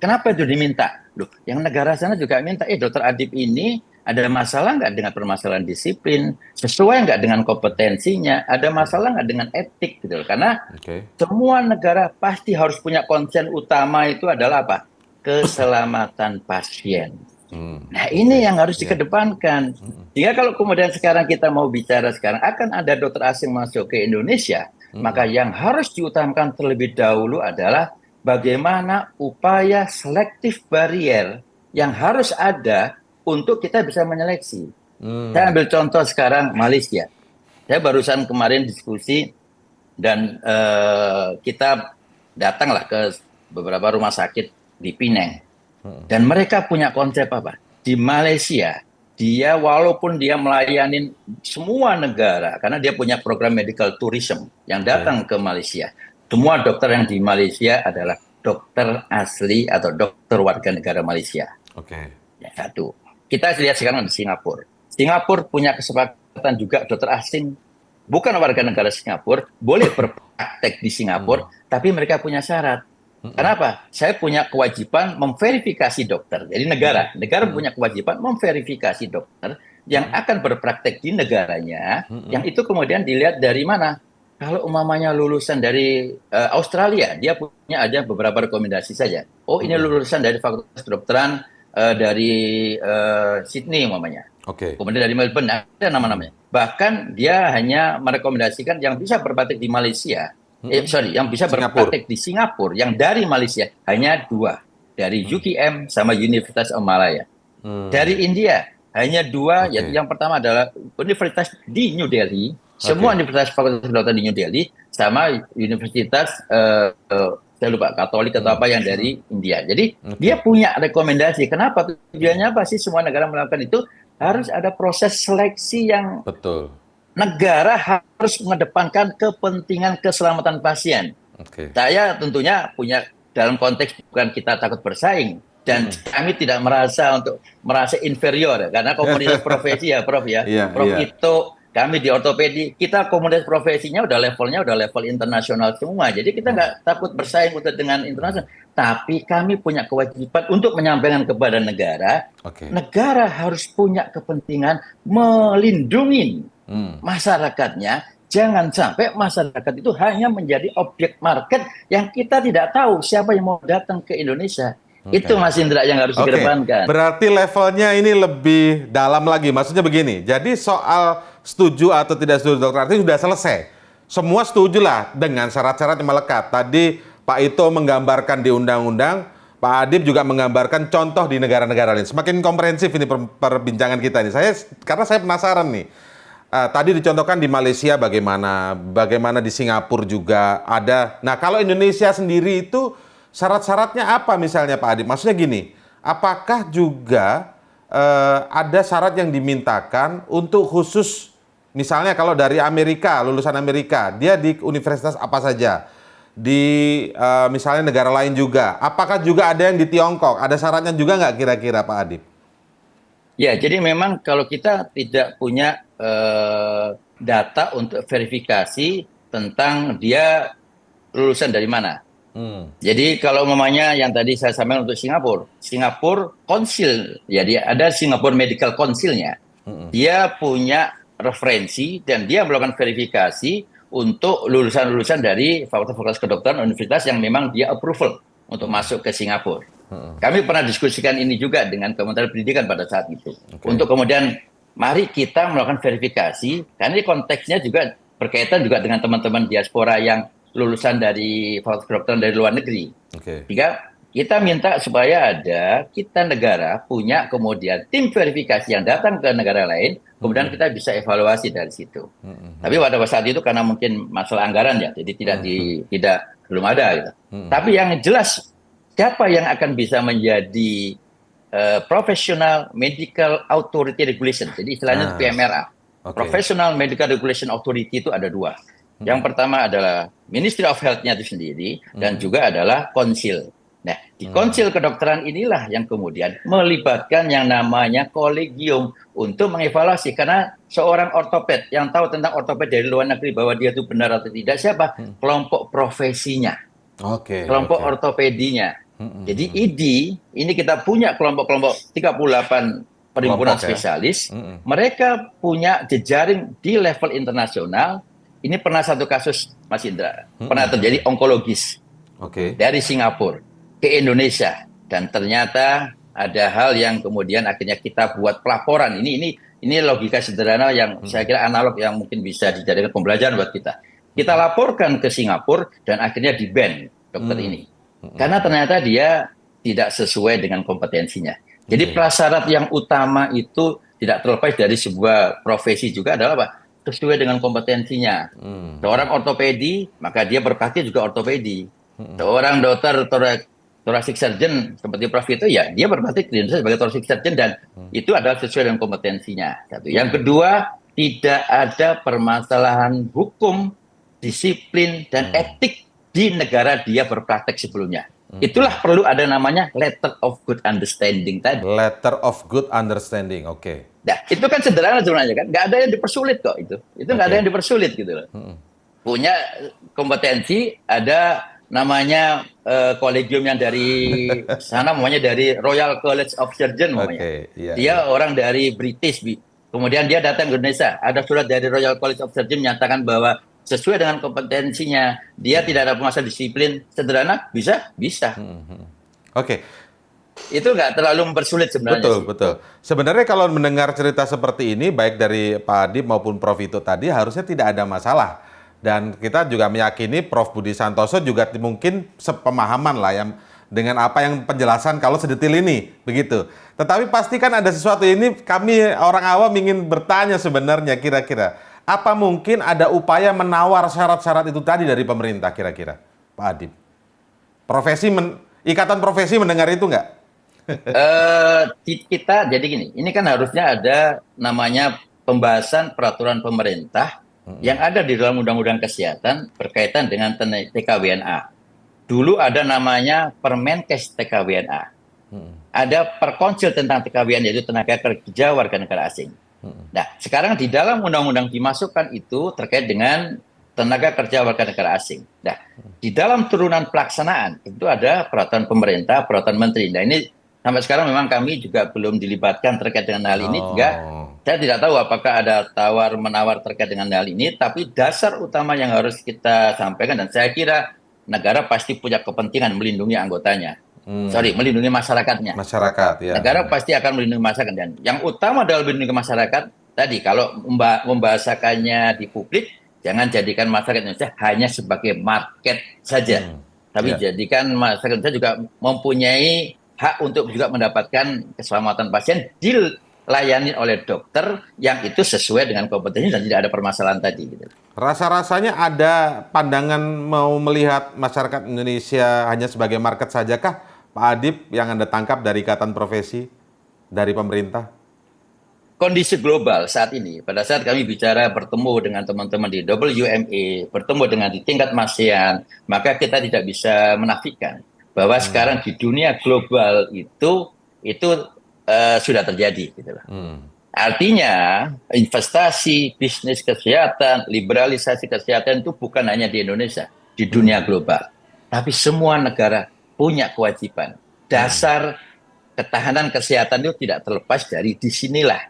Kenapa itu diminta? Loh, yang negara sana juga minta, dokter Adib ini ada masalah nggak dengan permasalahan disiplin, sesuai nggak dengan kompetensinya, ada masalah nggak dengan etik gitu. Karena semua negara pasti harus punya konsen utama itu adalah apa? Keselamatan pasien. Nah ini yang harus dikedepankan. Sehingga kalau kemudian sekarang kita mau bicara sekarang akan ada dokter asing masuk ke Indonesia, maka yang harus diutamakan terlebih dahulu adalah bagaimana upaya selektif barier yang harus ada untuk kita bisa menyeleksi. Saya ambil contoh sekarang Malaysia. Saya barusan kemarin diskusi dan kita datanglah ke beberapa rumah sakit di Penang. Dan mereka punya konsep apa? Di Malaysia, dia walaupun dia melayani semua negara, karena dia punya program medical tourism yang datang ke Malaysia. Semua dokter yang di Malaysia adalah dokter asli atau dokter warga negara Malaysia. Ya, satu. Kita lihat sekarang di Singapura. Singapura punya kesepakatan juga dokter asing, bukan warga negara Singapura, boleh berpraktek di Singapura, tapi mereka punya syarat. Kenapa? Saya punya kewajiban memverifikasi dokter. Jadi negara punya kewajiban memverifikasi dokter yang akan berpraktek di negaranya, yang itu kemudian dilihat dari mana. Kalau umpamanya lulusan dari Australia, dia punya aja beberapa rekomendasi saja. Oh, ini lulusan dari Fakultas Kedokteran dari Sydney umpamanya. Kemudian dari Melbourne, ada nama-namanya. Bahkan dia hanya merekomendasikan yang bisa berpraktek di Malaysia. Yang bisa berpraktek di Singapura, yang dari Malaysia hanya 2, dari UKM sama Universitas Malaya. Dari India hanya 2, yaitu yang pertama adalah Universitas di New Delhi, semua Universitas Fakultas Kedokteran di New Delhi, sama Universitas saya lupa Katolik atau apa yang dari India. Jadi dia punya rekomendasi. Kenapa? Tujuannya apa sih semua negara melakukan itu? Harus ada proses seleksi yang negara harus mengedepankan kepentingan keselamatan pasien. Saya tentunya punya dalam konteks bukan kita takut bersaing dan kami tidak merasa inferior karena komunitas profesi ya Prof ya. Prof itu kami di ortopedi kita komunitas profesinya udah level internasional semua. Jadi kita nggak takut bersaing dengan internasional. Tapi kami punya kewajiban untuk menyampaikan kepada negara. Negara harus punya kepentingan melindungi masyarakatnya, jangan sampai masyarakat itu hanya menjadi objek market yang kita tidak tahu siapa yang mau datang ke Indonesia. Itu Mas Indra yang harus dikedepankan. Berarti levelnya ini lebih dalam lagi. Maksudnya begini, jadi soal setuju atau tidak setuju dokter arti sudah selesai. Semua setuju lah dengan syarat-syarat yang melekat. Tadi Pak Ito menggambarkan di undang-undang, Pak Adib juga menggambarkan contoh di negara-negara lain. Semakin komprehensif ini perbincangan kita ini. Karena saya penasaran nih. Tadi dicontohkan di Malaysia bagaimana di Singapura juga ada. Nah, kalau Indonesia sendiri itu syarat-syaratnya apa misalnya Pak Adib? Maksudnya gini, apakah juga ada syarat yang dimintakan untuk khusus, misalnya kalau dari Amerika, lulusan Amerika, dia di universitas apa saja? Di misalnya negara lain juga. Apakah juga ada yang di Tiongkok? Ada syaratnya juga nggak kira-kira Pak Adib? Ya, jadi memang kalau kita tidak punya data untuk verifikasi tentang dia lulusan dari mana. Jadi kalau umpamanya yang tadi saya sampaikan untuk Singapura Council, ya dia ada Singapore Medical Council-nya. Dia punya referensi dan dia melakukan verifikasi untuk lulusan-lulusan dari Fakultas Kedokteran universitas yang memang dia approval untuk masuk ke Singapura. Kami pernah diskusikan ini juga dengan Kementerian Pendidikan pada saat itu. Untuk kemudian mari kita melakukan verifikasi, karena ini konteksnya juga berkaitan juga dengan teman-teman diaspora yang lulusan dari Fakultas Kedokteran dari luar negeri. Sehingga kita minta supaya kita negara punya kemudian tim verifikasi yang datang ke negara lain, kemudian kita bisa evaluasi dari situ. Tapi pada saat itu karena mungkin masalah anggaran ya, jadi belum ada gitu. Tapi yang jelas siapa yang akan bisa menjadi Professional Medical Authority Regulation, jadi istilahnya PMRA. Professional Medical Regulation Authority itu ada 2. Yang pertama adalah Ministry of Health-nya itu sendiri dan juga adalah konsil. Nah, di konsil kedokteran inilah yang kemudian melibatkan yang namanya kolegium untuk mengevaluasi, karena seorang ortoped yang tahu tentang ortoped dari luar negeri bahwa dia itu benar atau tidak siapa? Kelompok profesinya. Kelompok ortopedinya. Jadi IDI, ini kita punya kelompok-kelompok 38 perhimpunan spesialis. Mereka punya jejaring di level internasional. Ini pernah satu kasus, Mas Indra, pernah terjadi onkologis dari Singapura ke Indonesia. Dan ternyata ada hal yang kemudian akhirnya kita buat pelaporan. Ini logika sederhana yang saya kira analog yang mungkin bisa dijadikan pembelajaran buat kita. Kita laporkan ke Singapura dan akhirnya di-ban dokter ini. Karena ternyata dia tidak sesuai dengan kompetensinya. Jadi prasyarat yang utama itu tidak terlepas dari sebuah profesi juga adalah apa? Sesuai dengan kompetensinya. Seorang ortopedi, maka dia berbakti juga ortopedi. Seorang dokter thoracic surgeon seperti Prof itu ya dia berbakti di Indonesia sebagai thoracic surgeon dan itu adalah sesuai dengan kompetensinya. Satu. Yang kedua, tidak ada permasalahan hukum, disiplin dan etik di negara dia berpraktek sebelumnya. Itulah perlu ada namanya letter of good understanding tadi. Letter of good understanding, oke. Nah, itu kan sederhana sebenarnya kan, nggak ada yang dipersulit kok itu. Itu nggak ada yang dipersulit gitu loh. Punya kompetensi, ada namanya kolegium yang dari sana, namanya dari Royal College of Surgeons, dia orang dari British, kemudian dia datang ke Indonesia, ada surat dari Royal College of Surgeons menyatakan bahwa sesuai dengan kompetensinya, dia tidak ada masalah disiplin, sederhana, bisa. Oke. Itu nggak terlalu mempersulit sebenarnya. Betul. Sebenarnya kalau mendengar cerita seperti ini, baik dari Pak Adib maupun Prof Vito tadi, harusnya tidak ada masalah. Dan kita juga meyakini Prof Budi Santoso juga mungkin sepemahaman lah yang dengan apa yang penjelasan kalau sedetil ini, begitu. Tetapi pasti kan ada sesuatu ini, kami orang awam ingin bertanya sebenarnya kira-kira. Apa mungkin ada upaya menawar syarat-syarat itu tadi dari pemerintah kira-kira, Pak Adib? Ikatan profesi mendengar itu nggak? Kita jadi gini, ini kan harusnya ada namanya pembahasan peraturan pemerintah yang ada di dalam Undang-Undang Kesehatan berkaitan dengan TKWNA. Dulu ada namanya Permenkes TKWNA. Ada Perkonsil tentang TKWNA, yaitu tenaga kerja warga negara asing. Nah, sekarang di dalam undang-undang dimasukkan itu terkait dengan tenaga kerja warga negara asing. Nah, di dalam turunan pelaksanaan itu ada peraturan pemerintah, peraturan menteri. Nah, ini sampai sekarang memang kami juga belum dilibatkan terkait dengan hal ini juga. Saya tidak tahu apakah ada tawar-menawar terkait dengan hal ini, tapi dasar utama yang harus kita sampaikan, dan saya kira negara pasti punya kepentingan melindungi anggotanya. Melindungi masyarakatnya. Ya. Negara pasti akan melindungi masyarakat. Dan yang utama adalah melindungi masyarakat. Tadi kalau membahasakannya di publik, jangan jadikan masyarakat Indonesia hanya sebagai market saja. Tapi jadikan masyarakat Indonesia juga mempunyai hak untuk juga mendapatkan keselamatan pasien dilayani oleh dokter yang itu sesuai dengan kompetensi dan tidak ada permasalahan tadi. Gitu. Rasa-rasanya ada pandangan mau melihat masyarakat Indonesia hanya sebagai market sajakah, Pak Adib, yang Anda tangkap dari ikatan profesi dari pemerintah? Kondisi global saat ini, pada saat kami bicara bertemu dengan teman-teman di WMA, bertemu dengan di tingkat ASEAN, maka kita tidak bisa menafikan bahwa sekarang di dunia global itu sudah terjadi. Gitu loh. Artinya investasi, bisnis kesehatan, liberalisasi kesehatan itu bukan hanya di Indonesia, di dunia global. Tapi semua negara punya kewajiban. Dasar ketahanan kesehatan itu tidak terlepas dari disinilah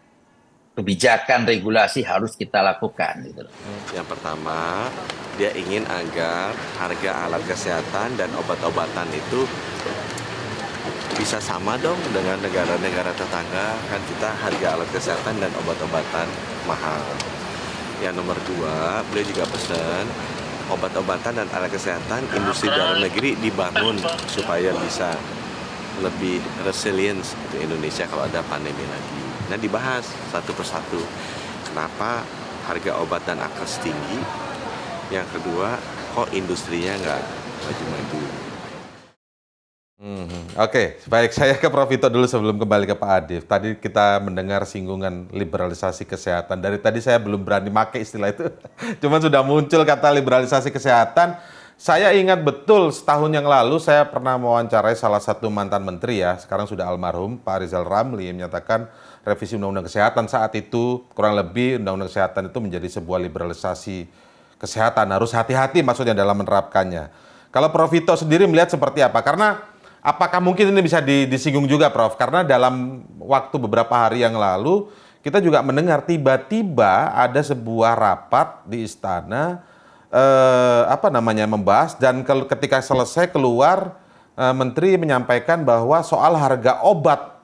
kebijakan regulasi harus kita lakukan. Gitu. Yang pertama, dia ingin agar harga alat kesehatan dan obat-obatan itu bisa sama dong dengan negara-negara tetangga. Kan kita harga alat kesehatan dan obat-obatan mahal. Yang nomor dua, beliau juga pesan obat-obatan dan alat kesehatan industri dalam negeri dibangun supaya bisa lebih resilient untuk Indonesia kalau ada pandemi lagi. Nah, dibahas satu persatu. Kenapa harga obat dan akses tinggi? Yang kedua, kok industrinya nggak maju-maju? Oke, baik, saya ke Prof Vito dulu sebelum kembali ke Pak Adib. Tadi kita mendengar singgungan liberalisasi kesehatan. Dari tadi saya belum berani pakai istilah itu. Cuman sudah muncul kata liberalisasi kesehatan. Saya ingat betul setahun yang lalu saya pernah mewawancarai salah satu mantan menteri ya, sekarang sudah almarhum, Pak Rizal Ramli, yang menyatakan revisi Undang-Undang Kesehatan saat itu, kurang lebih Undang-Undang Kesehatan itu menjadi sebuah liberalisasi kesehatan. Harus hati-hati maksudnya dalam menerapkannya. Kalau Prof Vito sendiri melihat seperti apa? Karena apakah mungkin ini bisa disinggung juga, Prof? Karena dalam waktu beberapa hari yang lalu, kita juga mendengar tiba-tiba ada sebuah rapat di istana, membahas, dan ketika selesai keluar, Menteri menyampaikan bahwa soal harga obat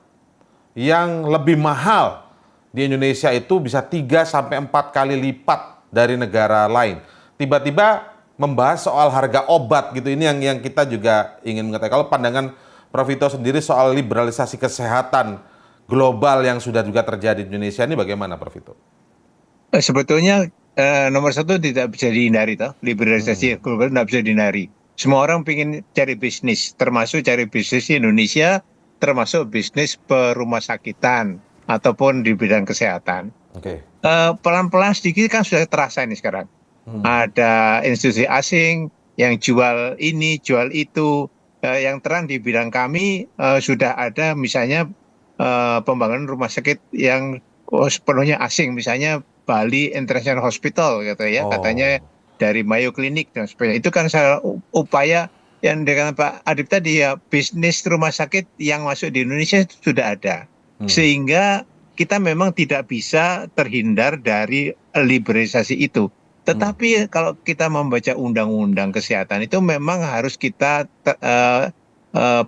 yang lebih mahal di Indonesia itu bisa 3 sampai 4 kali lipat dari negara lain. Tiba-tiba membahas soal harga obat gitu, ini yang kita juga ingin mengetahui. Kalau pandangan Prof. Vito sendiri soal liberalisasi kesehatan global yang sudah juga terjadi di Indonesia ini bagaimana, Prof. Vito? Sebetulnya nomor satu tidak bisa dihindari, toh liberalisasi global tidak bisa dihindari. Semua orang ingin cari bisnis, termasuk cari bisnis di Indonesia, termasuk bisnis perumah sakitan ataupun di bidang kesehatan. Oke. Pelan-pelan sedikit kan sudah terasa ini sekarang. Ada institusi asing yang jual ini, jual itu. Yang terang di bidang kami sudah ada misalnya pembangunan rumah sakit yang sepenuhnya asing, misalnya Bali International Hospital gitu ya, katanya dari Mayo Clinic dan sebagainya. Itu kan salah upaya yang dengan Pak Adib tadi ya, bisnis rumah sakit yang masuk di Indonesia sudah ada. Sehingga kita memang tidak bisa terhindar dari liberalisasi itu. Tetapi kalau kita membaca undang-undang kesehatan itu memang harus kita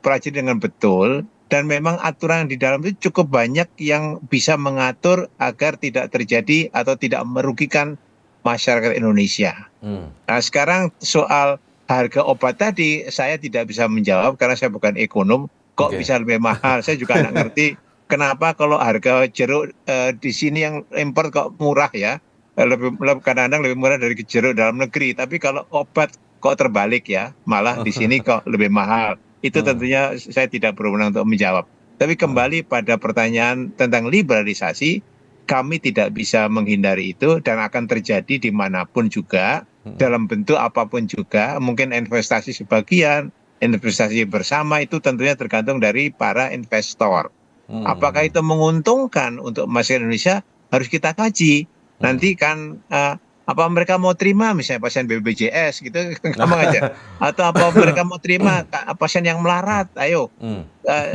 pelajari dengan betul, dan memang aturan di dalam itu cukup banyak yang bisa mengatur agar tidak terjadi atau tidak merugikan masyarakat Indonesia. Nah sekarang soal harga obat tadi saya tidak bisa menjawab karena saya bukan ekonom. Kok bisa lebih mahal? Saya juga nggak ngerti kenapa kalau harga jeruk di sini yang impor kok murah ya. Kadang-kadang lebih murah dari jeruk dalam negeri, tapi kalau obat kok terbalik ya, malah di sini kok lebih mahal. Itu tentunya saya tidak berwenang untuk menjawab. Tapi kembali pada pertanyaan tentang liberalisasi, kami tidak bisa menghindari itu dan akan terjadi dimanapun juga, dalam bentuk apapun juga. Mungkin investasi sebagian, investasi bersama, itu tentunya tergantung dari para investor. Apakah itu menguntungkan untuk masyarakat Indonesia, harus kita kaji. Nanti kan apa mereka mau terima misalnya pasien BPJS gitu, gampang aja. Atau apa mereka mau terima pasien yang melarat, ayo.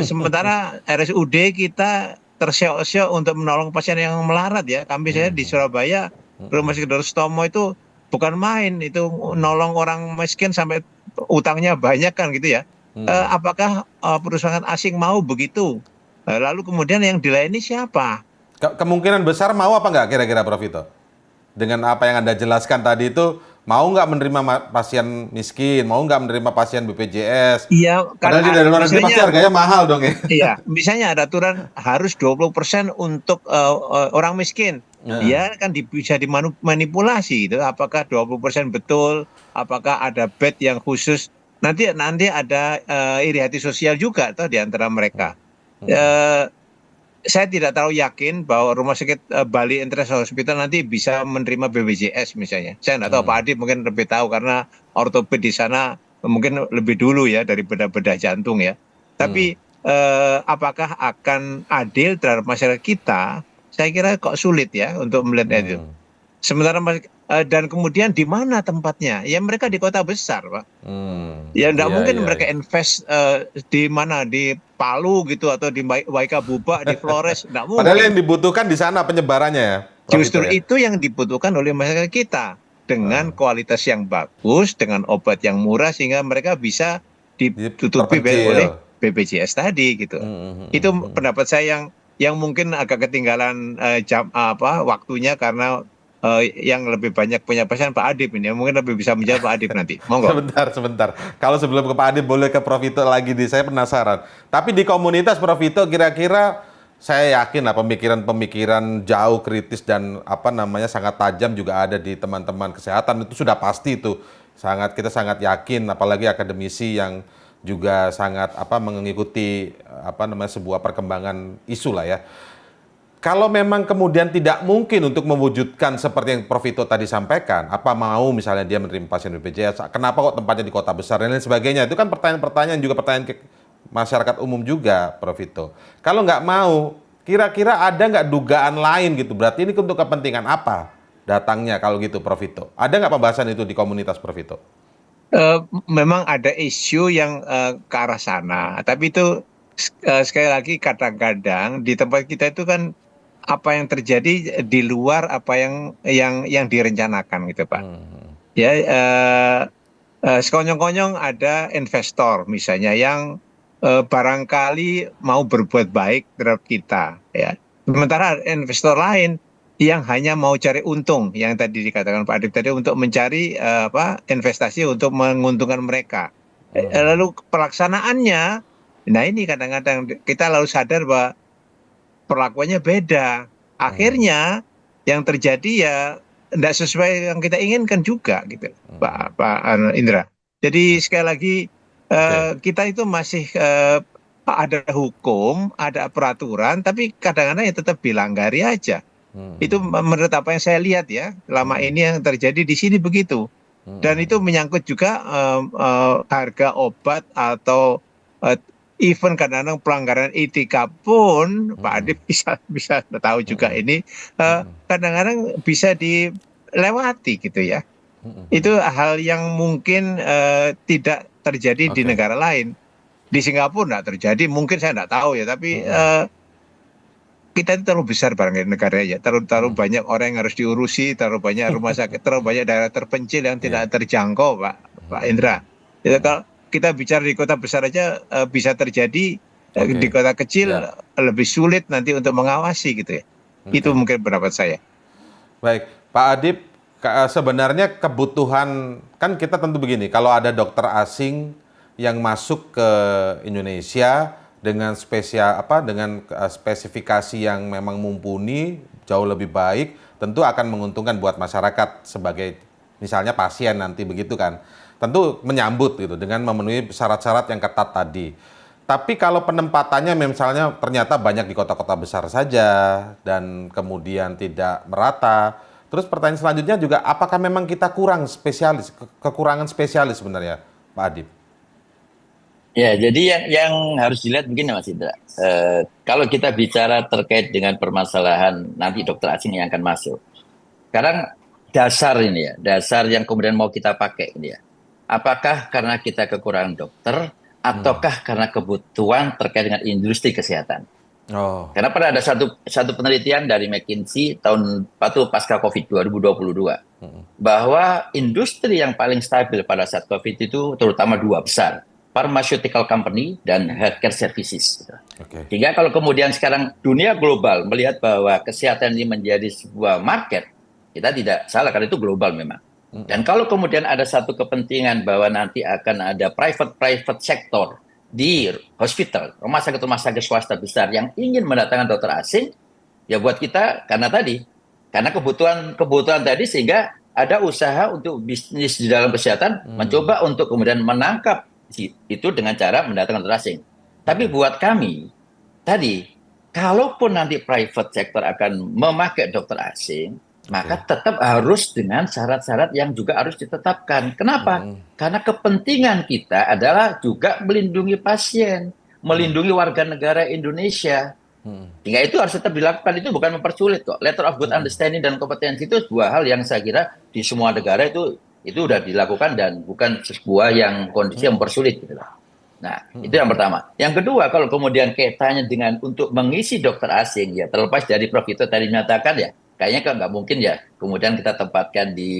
Sementara RSUD kita terseok-seok untuk menolong pasien yang melarat ya. Kami saya di Surabaya, Rumah Sakit Dr. Sutomo itu bukan main, itu nolong orang miskin sampai utangnya banyak kan gitu ya. Apakah perusahaan asing mau begitu? Lalu kemudian yang dilayani siapa? Kemungkinan besar mau apa nggak kira-kira, Prof. Vito? Dengan apa yang Anda jelaskan tadi itu, mau nggak menerima pasien miskin, mau nggak menerima pasien BPJS? Iya, padahal di dalam negeri pasti harganya mahal dong ya. Iya, misalnya ada aturan harus 20% untuk orang miskin. Ya kan bisa dimanipulasi itu. Apakah 20% betul? Apakah ada bed yang khusus? Nanti ada iri hati sosial juga tuh di antara mereka. Saya tidak terlalu yakin bahwa Rumah Sakit Bali International Hospital nanti bisa menerima BPJS misalnya. Saya nggak tahu, Pak Adib mungkin lebih tahu karena ortoped di sana mungkin lebih dulu ya dari bedah-bedah jantung ya. Tapi apakah akan adil terhadap masyarakat kita? Saya kira kok sulit ya untuk melihat itu. Sementara dan kemudian di mana tempatnya? Ya mereka di kota besar, Pak. Ya enggak mungkin mereka invest di mana, di Palu gitu atau di Waikabubak, di Flores, enggak mungkin. Padahal yang dibutuhkan di sana penyebarannya ya. Justru itu yang dibutuhkan oleh masyarakat kita dengan kualitas yang bagus, dengan obat yang murah sehingga mereka bisa ditutupi oleh BPJS tadi gitu. Itu pendapat saya yang mungkin agak ketinggalan waktunya karena yang lebih banyak punya pasien Pak Adib ini, mungkin lebih bisa menjawab Pak Adib nanti. Monggo. Sebentar. Kalau sebelum ke Pak Adib boleh ke Prof. Vito lagi nih, saya penasaran. Tapi di komunitas Prof. Vito kira-kira saya yakin lah pemikiran jauh kritis dan sangat tajam juga ada di teman-teman kesehatan, itu sudah pasti itu. Kita sangat yakin, apalagi akademisi yang juga sangat mengikuti sebuah perkembangan isu lah ya. Kalau memang kemudian tidak mungkin untuk mewujudkan seperti yang Prof. Vito tadi sampaikan, apa mau misalnya dia menerima pasien BPJS, kenapa kok tempatnya di kota besar dan lain sebagainya, itu kan pertanyaan-pertanyaan juga pertanyaan ke masyarakat umum juga, Prof. Vito. Kalau nggak mau, kira-kira ada nggak dugaan lain gitu, berarti ini untuk kepentingan apa datangnya kalau gitu, Prof. Vito? Ada nggak pembahasan itu di komunitas, Prof. Vito? Memang ada isu yang ke arah sana, tapi itu sekali lagi kadang-kadang di tempat kita itu kan apa yang terjadi di luar apa yang direncanakan gitu, Pak. Ya sekonyong-konyong ada investor misalnya yang barangkali mau berbuat baik terhadap kita, ya. Sementara investor lain yang hanya mau cari untung, yang tadi dikatakan Pak Adip tadi, untuk mencari investasi untuk menguntungkan mereka. Lalu pelaksanaannya, nah ini kadang-kadang kita lalu sadar bahwa perlakuannya beda. Akhirnya yang terjadi ya tidak sesuai yang kita inginkan juga, gitu, Pak Indra. Jadi sekali lagi kita itu masih ada hukum, ada peraturan, tapi kadang-kadang ya tetap dilanggar aja. Itu menurut apa yang saya lihat ya, selama ini yang terjadi di sini begitu. Dan itu menyangkut juga harga obat atau even kadang-kadang pelanggaran etika pun, Pak Adip bisa tahu juga ini kadang-kadang bisa dilewati, gitu ya. Itu hal yang mungkin tidak terjadi di negara lain. Di Singapura tidak terjadi, mungkin saya tidak tahu ya, tapi kita itu terlalu besar barangkali negaranya, terlalu banyak orang yang harus diurusi, terlalu banyak rumah sakit, terlalu banyak daerah terpencil yang tidak terjangkau, Pak Indra. Jadi kalau kita bicara di kota besar aja bisa terjadi, di kota kecil lebih sulit nanti untuk mengawasi, gitu ya. Itu mungkin pendapat saya. Baik, Pak Adip, sebenarnya kebutuhan, kan kita tentu begini, kalau ada dokter asing yang masuk ke Indonesia dengan spesifikasi yang memang mumpuni, jauh lebih baik, tentu akan menguntungkan buat masyarakat sebagai misalnya pasien nanti, begitu kan. Tentu menyambut gitu dengan memenuhi syarat-syarat yang ketat tadi. Tapi kalau penempatannya misalnya ternyata banyak di kota-kota besar saja dan kemudian tidak merata, terus pertanyaan selanjutnya juga, apakah memang kita kurang spesialis, kekurangan spesialis sebenarnya, Pak Adip? Ya, jadi yang harus dilihat begini Mas Indra. Kalau kita bicara terkait dengan permasalahan nanti dokter asing yang akan masuk, sekarang dasar ini ya, dasar yang kemudian mau kita pakai ini ya. Apakah karena kita kekurangan dokter, ataukah karena kebutuhan terkait dengan industri kesehatan? Karena pada ada satu penelitian dari McKinsey tahun pasca COVID 2022, bahwa industri yang paling stabil pada saat COVID itu terutama dua besar, pharmaceutical company dan healthcare services. Sehingga kalau kemudian sekarang dunia global melihat bahwa kesehatan ini menjadi sebuah market, kita tidak salah karena itu global memang. Dan kalau kemudian ada satu kepentingan bahwa nanti akan ada private sector di hospital, rumah sakit swasta besar yang ingin mendatangkan dokter asing, ya buat kita karena kebutuhan tadi sehingga ada usaha untuk bisnis di dalam kesehatan mencoba untuk kemudian menangkap itu dengan cara mendatangkan dokter asing. Tapi buat kami tadi, kalaupun nanti private sector akan memakai dokter asing, maka tetap harus dengan syarat-syarat yang juga harus ditetapkan. Kenapa? Karena kepentingan kita adalah juga melindungi pasien, melindungi warga negara Indonesia. Sehingga itu harus tetap dilakukan, itu bukan mempersulit kok. Letter of good understanding dan kompetensi itu dua hal yang saya kira di semua negara itu sudah dilakukan dan bukan sebuah yang kondisi yang mempersulit gitu. Nah, itu yang pertama. Yang kedua, kalau kemudian kaitannya dengan untuk mengisi dokter asing, ya terlepas dari Prof. Vito tadi menyatakan ya, kayaknya kan nggak mungkin ya kemudian kita tempatkan di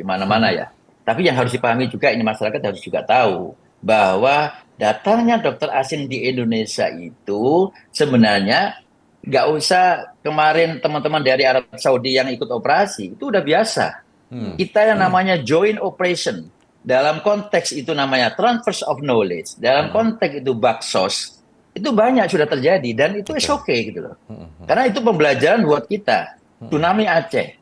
mana-mana ya. Tapi yang harus dipahami juga, ini masyarakat harus juga tahu bahwa datangnya dokter asing di Indonesia itu sebenarnya nggak usah kemarin teman-teman dari Arab Saudi yang ikut operasi, itu udah biasa. Kita yang namanya joint operation, dalam konteks itu namanya transfer of knowledge, dalam konteks itu baksos, itu banyak sudah terjadi dan itu is okay gitu loh. Karena itu pembelajaran buat kita. Tsunami Aceh,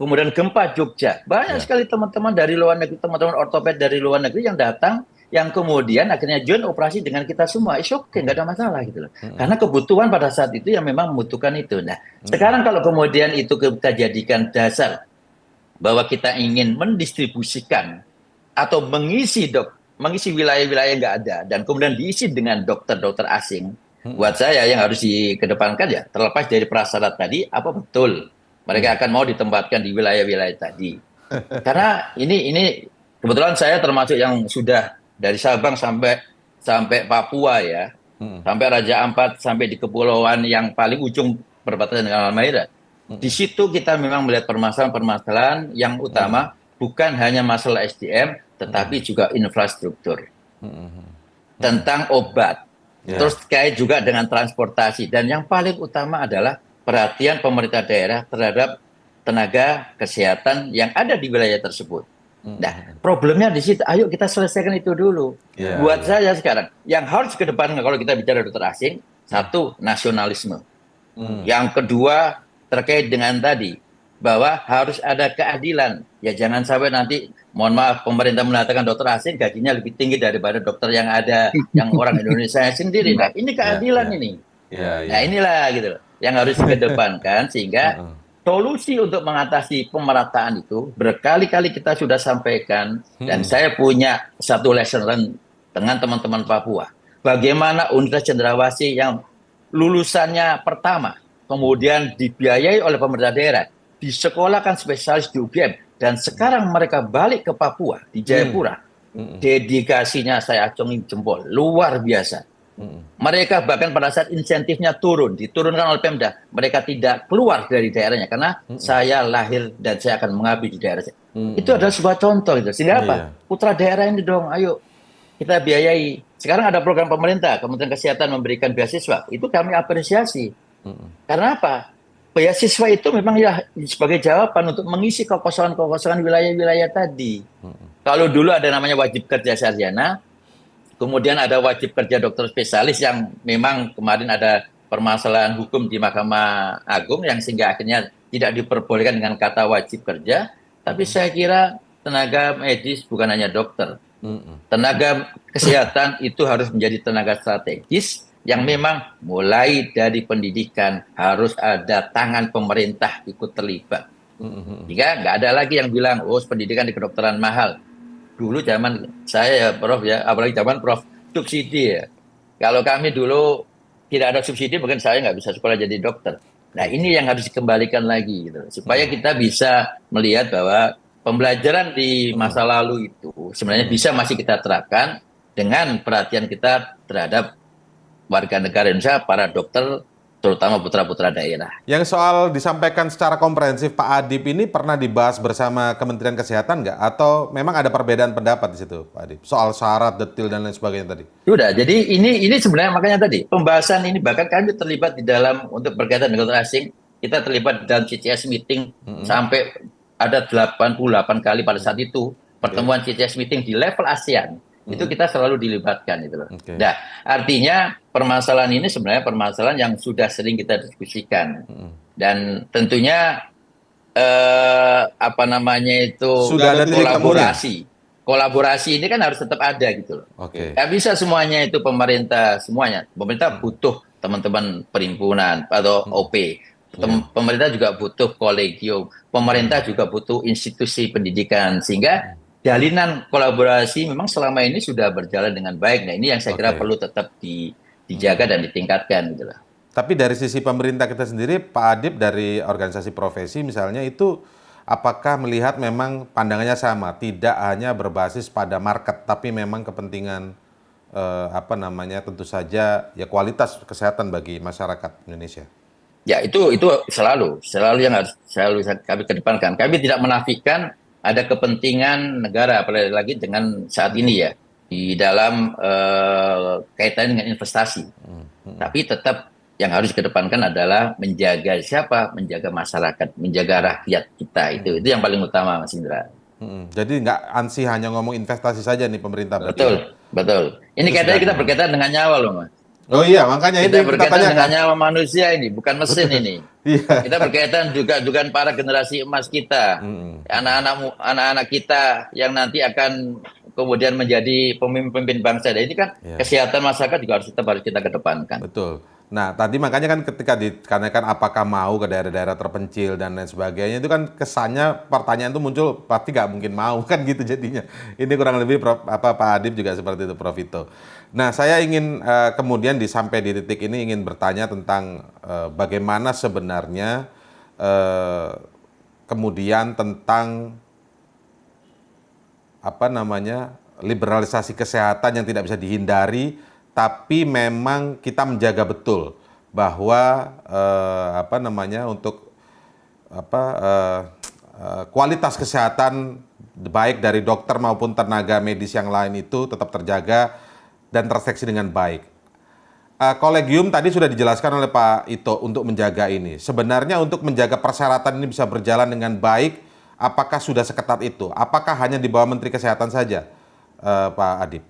kemudian gempa Jogja, banyak sekali teman-teman dari luar negeri, teman-teman ortoped dari luar negeri yang datang, yang kemudian akhirnya joint operasi dengan kita semua, is okay, nggak ada masalah gitu loh. Karena kebutuhan pada saat itu yang memang membutuhkan itu. Nah, sekarang kalau kemudian itu kita jadikan dasar bahwa kita ingin mendistribusikan atau mengisi wilayah-wilayah yang nggak ada dan kemudian diisi dengan dokter-dokter asing, buat saya yang harus dikedepankan ya terlepas dari prasyarat tadi, apa betul mereka akan mau ditempatkan di wilayah-wilayah tadi. Karena ini kebetulan saya termasuk yang sudah dari Sabang sampai Papua ya, sampai Raja Ampat, sampai di kepulauan yang paling ujung perbatasan dengan Halmahera. Di situ kita memang melihat permasalahan-permasalahan yang utama bukan hanya masalah SDM, tetapi juga infrastruktur. Tentang obat, Terus terkait juga dengan transportasi. Dan yang paling utama adalah perhatian pemerintah daerah terhadap tenaga kesehatan yang ada di wilayah tersebut. Nah, problemnya di situ. Ayo kita selesaikan itu dulu. Buat saya sekarang, yang harus ke depan kalau kita bicara dokter asing, satu, nasionalisme. Yang kedua, terkait dengan tadi, bahwa harus ada keadilan. Ya jangan sampai nanti, mohon maaf, pemerintah mengatakan dokter asing gajinya lebih tinggi daripada dokter yang ada, yang orang Indonesia sendiri. Nah, ini keadilan ini. Nah, inilah gitu loh, yang harus dikedepankan sehingga solusi untuk mengatasi pemerataan itu berkali-kali kita sudah sampaikan dan saya punya satu lesson learned dengan teman-teman Papua. Bagaimana Universitas Cendrawasih yang lulusannya pertama, kemudian dibiayai oleh pemerintah daerah, disekolahkan spesialis di UGM, dan sekarang mereka balik ke Papua, di Jayapura. Dedikasinya saya acungin jempol, luar biasa. Mereka bahkan pada saat insentifnya diturunkan oleh Pemda, mereka tidak keluar dari daerahnya karena saya lahir dan saya akan mengabdi di daerah. Itu adalah sebuah contoh gitu. Sehingga apa? Putra daerah ini dong, ayo kita biayai. Sekarang ada program pemerintah, Kementerian Kesehatan memberikan beasiswa. Itu kami apresiasi. Karena apa? Beasiswa itu memang ya sebagai jawaban untuk mengisi kekosongan-kekosongan wilayah-wilayah tadi. Kalau dulu ada namanya wajib kerja sarjana, kemudian ada wajib kerja dokter spesialis yang memang kemarin ada permasalahan hukum di Mahkamah Agung yang sehingga akhirnya tidak diperbolehkan dengan kata wajib kerja. Tapi saya kira tenaga medis bukan hanya dokter. Tenaga kesehatan itu harus menjadi tenaga strategis yang memang mulai dari pendidikan harus ada tangan pemerintah ikut terlibat. Jika nggak ada lagi yang bilang, oh pendidikan di kedokteran mahal. Dulu zaman saya ya Prof ya, apalagi zaman Prof subsidi ya. Kalau kami dulu tidak ada subsidi, mungkin saya nggak bisa sekolah jadi dokter. Nah ini yang harus dikembalikan lagi gitu, supaya kita bisa melihat bahwa pembelajaran di masa lalu itu sebenarnya bisa masih kita terapkan dengan perhatian kita terhadap warga negara Indonesia, para dokter, terutama putra-putra daerah. Yang soal disampaikan secara komprehensif Pak Adib ini pernah dibahas bersama Kementerian Kesehatan nggak? Atau memang ada perbedaan pendapat di situ Pak Adib? Soal syarat, detil, dan lain sebagainya tadi. Sudah, jadi ini sebenarnya makanya tadi, pembahasan ini bahkan kami terlibat di dalam, untuk berkaitan dengan dokter asing, kita terlibat dalam CCS meeting sampai ada 88 kali pada saat itu, pertemuan CCS meeting di level ASEAN. Itu kita selalu dilibatkan itu loh. Nah, artinya permasalahan ini sebenarnya permasalahan yang sudah sering kita diskusikan. Dan tentunya sudah ada kolaborasi. Kolaborasi ini kan harus tetap ada gitu loh. Nggak bisa semuanya itu pemerintah semuanya. Pemerintah butuh teman-teman perhimpunan atau OP. Pemerintah juga butuh kolegium. Pemerintah juga butuh institusi pendidikan, sehingga jalinan kolaborasi memang selama ini sudah berjalan dengan baik. Nah ini yang saya kira perlu tetap dijaga dan ditingkatkan gitu lah. Tapi dari sisi pemerintah kita sendiri, Pak Adib dari organisasi profesi misalnya itu, apakah melihat memang pandangannya sama, tidak hanya berbasis pada market, tapi memang kepentingan tentu saja ya kualitas kesehatan bagi masyarakat Indonesia? Ya itu selalu yang harus kami kedepankan. Kami tidak menafikan ada kepentingan negara, apalagi dengan saat ini ya, di dalam kaitan dengan investasi. Tapi tetap yang harus dikedepankan adalah menjaga siapa? Menjaga masyarakat, menjaga rakyat kita. Itu yang paling utama, Mas Indra. Jadi nggak ansih hanya ngomong investasi saja nih pemerintah. Betul. Ini kaitannya kita berkaitan dengan nyawa loh, Mas. Oh iya, makanya kita itu berkaitan dengan nyawa manusia ini, bukan mesin ini. Iya. Kita berkaitan juga dengan para generasi emas kita, anak-anak kita yang nanti akan kemudian menjadi pemimpin bangsa. Dan ini kan kesehatan masyarakat juga harus kita kedepankan. Betul. Nah, tadi makanya kan ketika dikarenakan apakah mau ke daerah-daerah terpencil dan lain sebagainya, itu kan kesannya pertanyaan itu muncul pasti nggak mungkin mau kan gitu jadinya. Ini kurang lebih Pak Adib juga seperti itu, Prof Vito. Nah, saya ingin kemudian sampai di titik ini ingin bertanya tentang bagaimana sebenarnya kemudian tentang liberalisasi kesehatan yang tidak bisa dihindari, tapi memang kita menjaga betul bahwa kualitas kesehatan baik dari dokter maupun tenaga medis yang lain itu tetap terjaga dan terseksi dengan baik. kolegium tadi sudah dijelaskan oleh Pak Ito untuk menjaga ini. Sebenarnya untuk menjaga persyaratan ini bisa berjalan dengan baik, apakah sudah seketat itu? Apakah hanya di bawah Menteri Kesehatan saja, Pak Adip?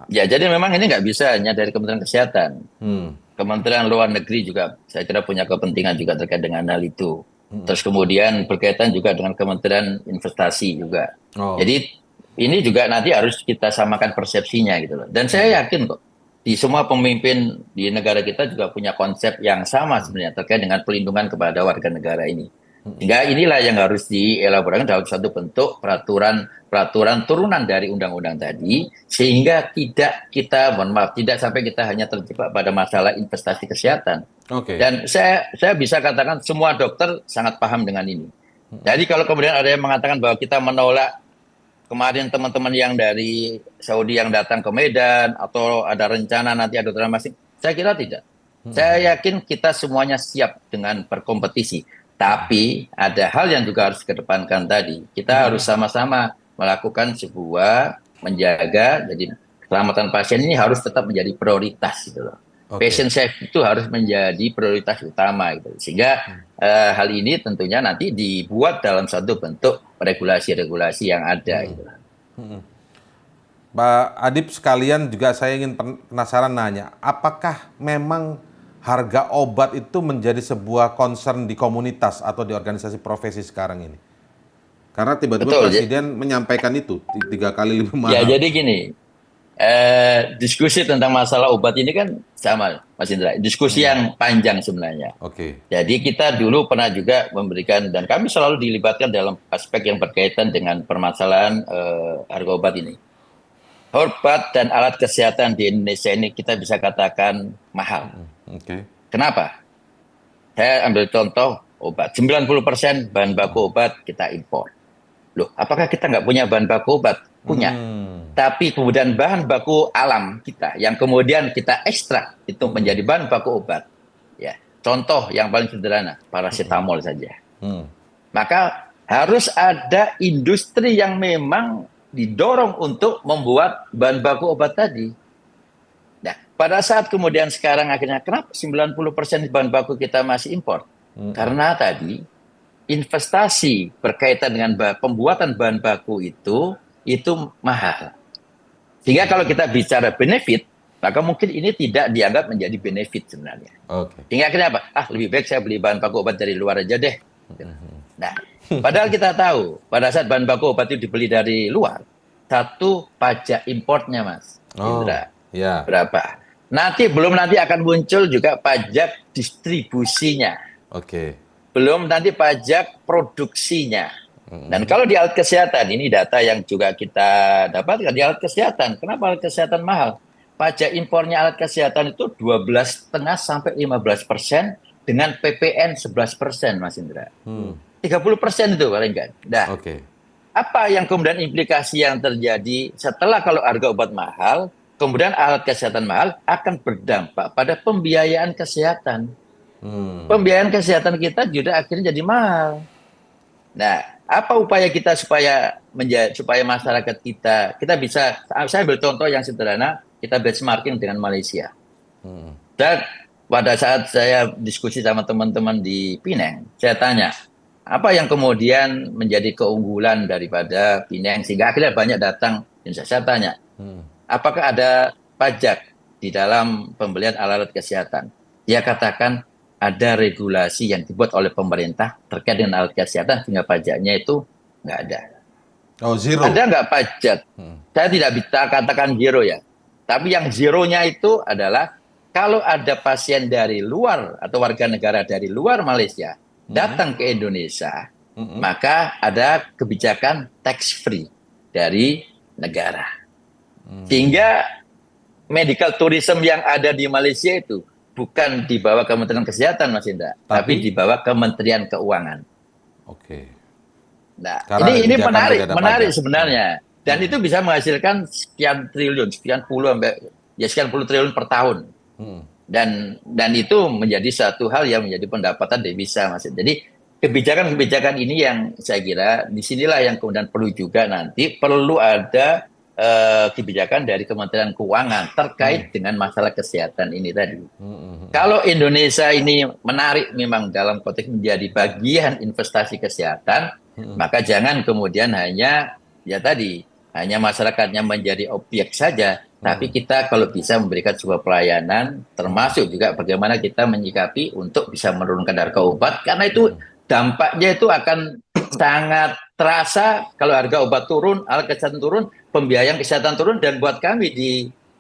Ya, jadi memang ini nggak bisa hanya dari Kementerian Kesehatan. Kementerian Luar Negeri juga saya kira punya kepentingan juga terkait dengan hal itu. Terus kemudian berkaitan juga dengan Kementerian Investasi juga. Jadi ini juga nanti harus kita samakan persepsinya gitu loh. Dan saya yakin kok di semua pemimpin di negara kita juga punya konsep yang sama sebenarnya terkait dengan pelindungan kepada warga negara ini. Sehingga inilah yang harus dielaborasikan dalam satu bentuk peraturan turunan dari undang-undang tadi, sehingga tidak sampai kita hanya terjebak pada masalah investasi kesehatan. Dan saya bisa katakan semua dokter sangat paham dengan ini. Jadi kalau kemudian ada yang mengatakan bahwa kita menolak kemarin teman-teman yang dari Saudi yang datang ke Medan, atau ada rencana nanti ada dokter masing, saya kira tidak. Saya yakin kita semuanya siap dengan berkompetisi. Tapi ada hal yang juga harus dikedepankan tadi. Kita harus sama-sama melakukan sebuah menjaga, jadi keselamatan pasien ini harus tetap menjadi prioritas gitu loh. Patient safety itu harus menjadi prioritas utama gitu. Sehingga hal ini tentunya nanti dibuat dalam satu bentuk regulasi-regulasi yang ada gitu. Pak Adip sekalian juga saya ingin penasaran nanya, apakah memang harga obat itu menjadi sebuah concern di komunitas atau di organisasi profesi sekarang ini? Karena tiba-tiba Presiden menyampaikan itu 3 kali lebih mahal. Ya, jadi gini, diskusi tentang masalah obat ini kan sama, Mas Indra. Diskusi yang panjang sebenarnya. Jadi kita dulu pernah juga memberikan, dan kami selalu dilibatkan dalam aspek yang berkaitan dengan permasalahan harga obat ini. Obat dan alat kesehatan di Indonesia ini kita bisa katakan mahal. Kenapa? Saya ambil contoh obat. 90% bahan baku obat kita impor. Loh, apakah kita nggak punya bahan baku obat? Punya. Tapi kemudian bahan baku alam kita yang kemudian kita ekstrak itu menjadi bahan baku obat. Ya, contoh yang paling sederhana, paracetamol saja. Maka harus ada industri yang memang didorong untuk membuat bahan baku obat tadi. Nah, pada saat kemudian sekarang akhirnya kenapa 90% bahan baku kita masih impor? Karena tadi investasi berkaitan dengan pembuatan bahan baku itu mahal. Sehingga kalau kita bicara benefit, maka mungkin ini tidak dianggap menjadi benefit sebenarnya. Sehingga akhirnya apa? Lebih baik saya beli bahan baku obat dari luar aja deh. Nah, padahal kita tahu pada saat bahan baku obat itu dibeli dari luar, satu pajak importnya, Mas Indra. Berapa? Nanti akan muncul juga pajak distribusinya. Belum nanti pajak produksinya. Dan kalau di alat kesehatan, ini data yang juga kita dapatkan di alat kesehatan. Kenapa alat kesehatan mahal? Pajak impornya alat kesehatan itu 12,5 sampai 15% dengan PPN 11%, Mas Indra. 30% itu paling enggak. Nah, apa yang kemudian implikasi yang terjadi setelah kalau harga obat mahal, kemudian alat kesehatan mahal akan berdampak pada pembiayaan kesehatan. Pembiayaan kesehatan kita juga akhirnya jadi mahal. Nah, apa upaya kita supaya masyarakat kita bisa, saya ambil contoh yang sederhana, kita benchmarking dengan Malaysia. Dan pada saat saya diskusi sama teman-teman di Penang, saya tanya, apa yang kemudian menjadi keunggulan daripada Penang sehingga akhirnya banyak datang? Dan saya tanya, apakah ada pajak di dalam pembelian alat kesehatan? Dia katakan ada regulasi yang dibuat oleh pemerintah terkait dengan alat kesehatan sehingga pajaknya itu nggak ada. Zero. Ada nggak pajak? Saya tidak bisa katakan zero ya. Tapi yang zeronya itu adalah kalau ada pasien dari luar atau warga negara dari luar Malaysia datang ke Indonesia, maka ada kebijakan tax free dari negara. Sehingga medical tourism yang ada di Malaysia itu bukan di bawah Kementerian Kesehatan, Mas Indra, tapi di bawah Kementerian Keuangan. Nah, ini menarik sebenarnya. Dan itu bisa menghasilkan sekian puluh triliun per tahun. Dan itu menjadi satu hal yang menjadi pendapatan devisa, Mas. Jadi kebijakan-kebijakan ini yang saya kira disinilah yang kemudian perlu juga nanti perlu ada kebijakan dari Kementerian Keuangan terkait dengan masalah kesehatan ini tadi. Kalau Indonesia ini menarik memang dalam konteks menjadi bagian investasi kesehatan, maka jangan kemudian hanya ya tadi hanya masyarakatnya menjadi objek saja, tapi kita kalau bisa memberikan sebuah pelayanan, termasuk juga bagaimana kita menyikapi untuk bisa menurunkan harga obat, karena itu dampaknya itu akan sangat terasa kalau harga obat turun, alat kesehatan turun, pembiayaan kesehatan turun, dan buat kami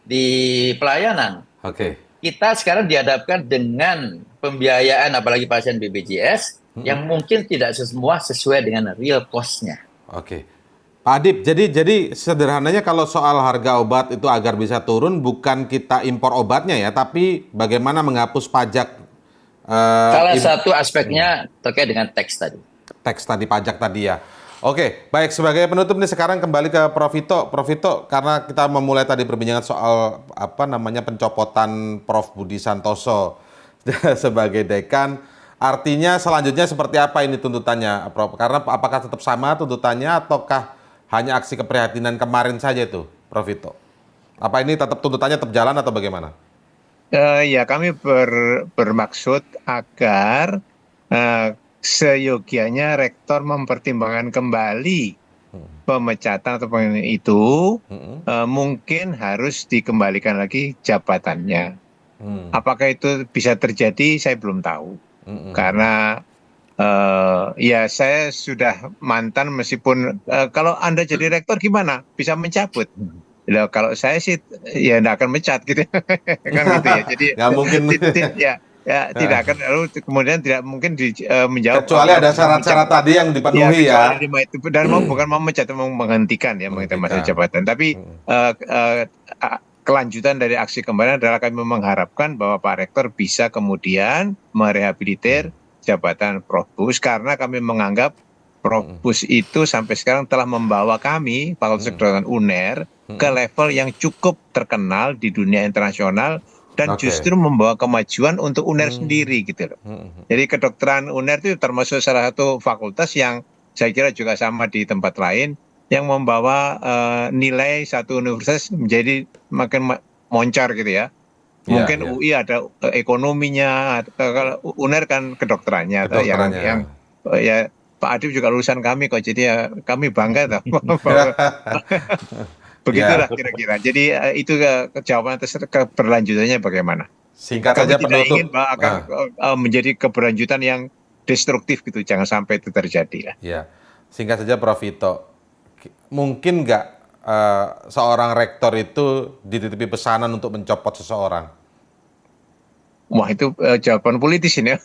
di pelayanan. Kita sekarang dihadapkan dengan pembiayaan apalagi pasien BPJS yang mungkin tidak semua sesuai dengan real cost-nya. Pak Adib, jadi sederhananya kalau soal harga obat itu agar bisa turun, bukan kita impor obatnya ya, tapi bagaimana menghapus pajak. Salah satu aspeknya terkait dengan teks tadi. Teks tadi, pajak tadi ya. Oke, baik, sebagai penutup nih sekarang kembali ke Prof Vito. Prof Vito, karena kita memulai tadi perbincangan soal pencopotan Prof Budi Santoso sebagai dekan, artinya selanjutnya seperti apa ini tuntutannya, Prof? Karena apakah tetap sama tuntutannya ataukah hanya aksi keprihatinan kemarin saja itu, Prof Vito? Apa ini tetap tuntutannya tetap jalan atau bagaimana? Ya, kami bermaksud agar seyogianya rektor mempertimbangkan kembali pemecatan atau itu, mungkin harus dikembalikan lagi jabatannya. Apakah itu bisa terjadi, saya belum tahu. Karena ya saya sudah mantan, meskipun kalau Anda jadi rektor gimana? Bisa mencabut. Kalau saya sih ya tidak akan mencat gitu. Kan gitu ya. Jadi nggak mungkin. Ya, tidak akan, lalu kemudian tidak mungkin menjawab. Kecuali ada syarat-syarat tadi yang dipenuhi ya. Dan bukan mau mencat, mau menghentikan ya, menghentikan masa jabatan. Tapi kelanjutan dari aksi kemarin adalah kami mengharapkan bahwa Pak Rektor bisa kemudian merehabilitir jabatan Prof Bus, karena kami menganggap Prof Bus itu sampai sekarang telah membawa kami, Fakultas Kedokteran UNER, ke level yang cukup terkenal di dunia internasional, dan justru membawa kemajuan untuk UNER sendiri gitu loh. Jadi kedokteran UNER itu termasuk salah satu fakultas yang saya kira juga sama di tempat lain, yang membawa nilai satu universitas menjadi makin moncar gitu ya. Mungkin UI ada ekonominya, kalau UNER kan kedokterannya, atau yang ya Pak Adib juga lulusan kami kok, jadi ya kami bangga begitulah kira-kira. Jadi itu jawaban atas keberlanjutannya bagaimana. Singkat kami saja tidak penutup. ingin akan menjadi keberlanjutan yang destruktif gitu, jangan sampai itu terjadi. Ya, singkat saja Prof Vito, mungkin nggak seorang rektor itu dititipi pesanan untuk mencopot seseorang? Wah, itu jawaban politis ini ya.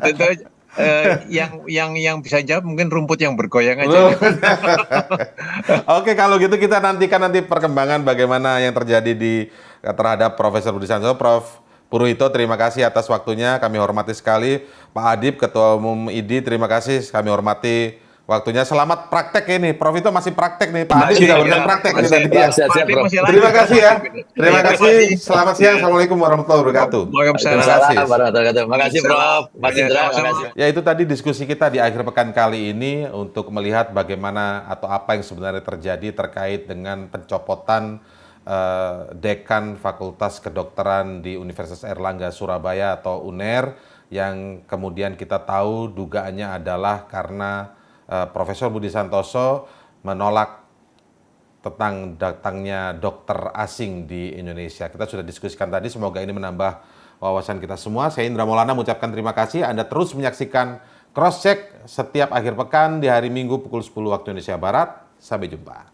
Tentu yang bisa jawab mungkin rumput yang bergoyang aja. Oke, kalau gitu kita nantikan perkembangan bagaimana yang terjadi terhadap Profesor Budi Santoso. Prof Purwito, terima kasih atas waktunya, kami hormati sekali. Pak Adib, Ketua Umum IDI, terima kasih, kami hormati waktunya. Selamat praktek ini, Prof Vito masih praktek nih, Pak Adib juga berikan praktek. Terima kasih ya, terima kasih. Selamat siang, Assalamualaikum warahmatullahi wabarakatuh. Waalaikumsalam warahmatullahi wabarakatuh. Terima kasih Prof. Mas Indra, terima kasih. Ya, itu tadi diskusi kita di akhir pekan kali ini untuk melihat bagaimana atau apa yang sebenarnya terjadi terkait dengan pencopotan Dekan Fakultas Kedokteran di Universitas Airlangga Surabaya atau UNER, yang kemudian kita tahu dugaannya adalah karena Profesor Budi Santoso menolak tentang datangnya dokter asing di Indonesia. Kita sudah diskusikan tadi, semoga ini menambah wawasan kita semua. Saya Indra Maulana mengucapkan terima kasih. Anda terus menyaksikan Cross Check setiap akhir pekan di hari Minggu pukul 10 waktu Indonesia Barat. Sampai jumpa.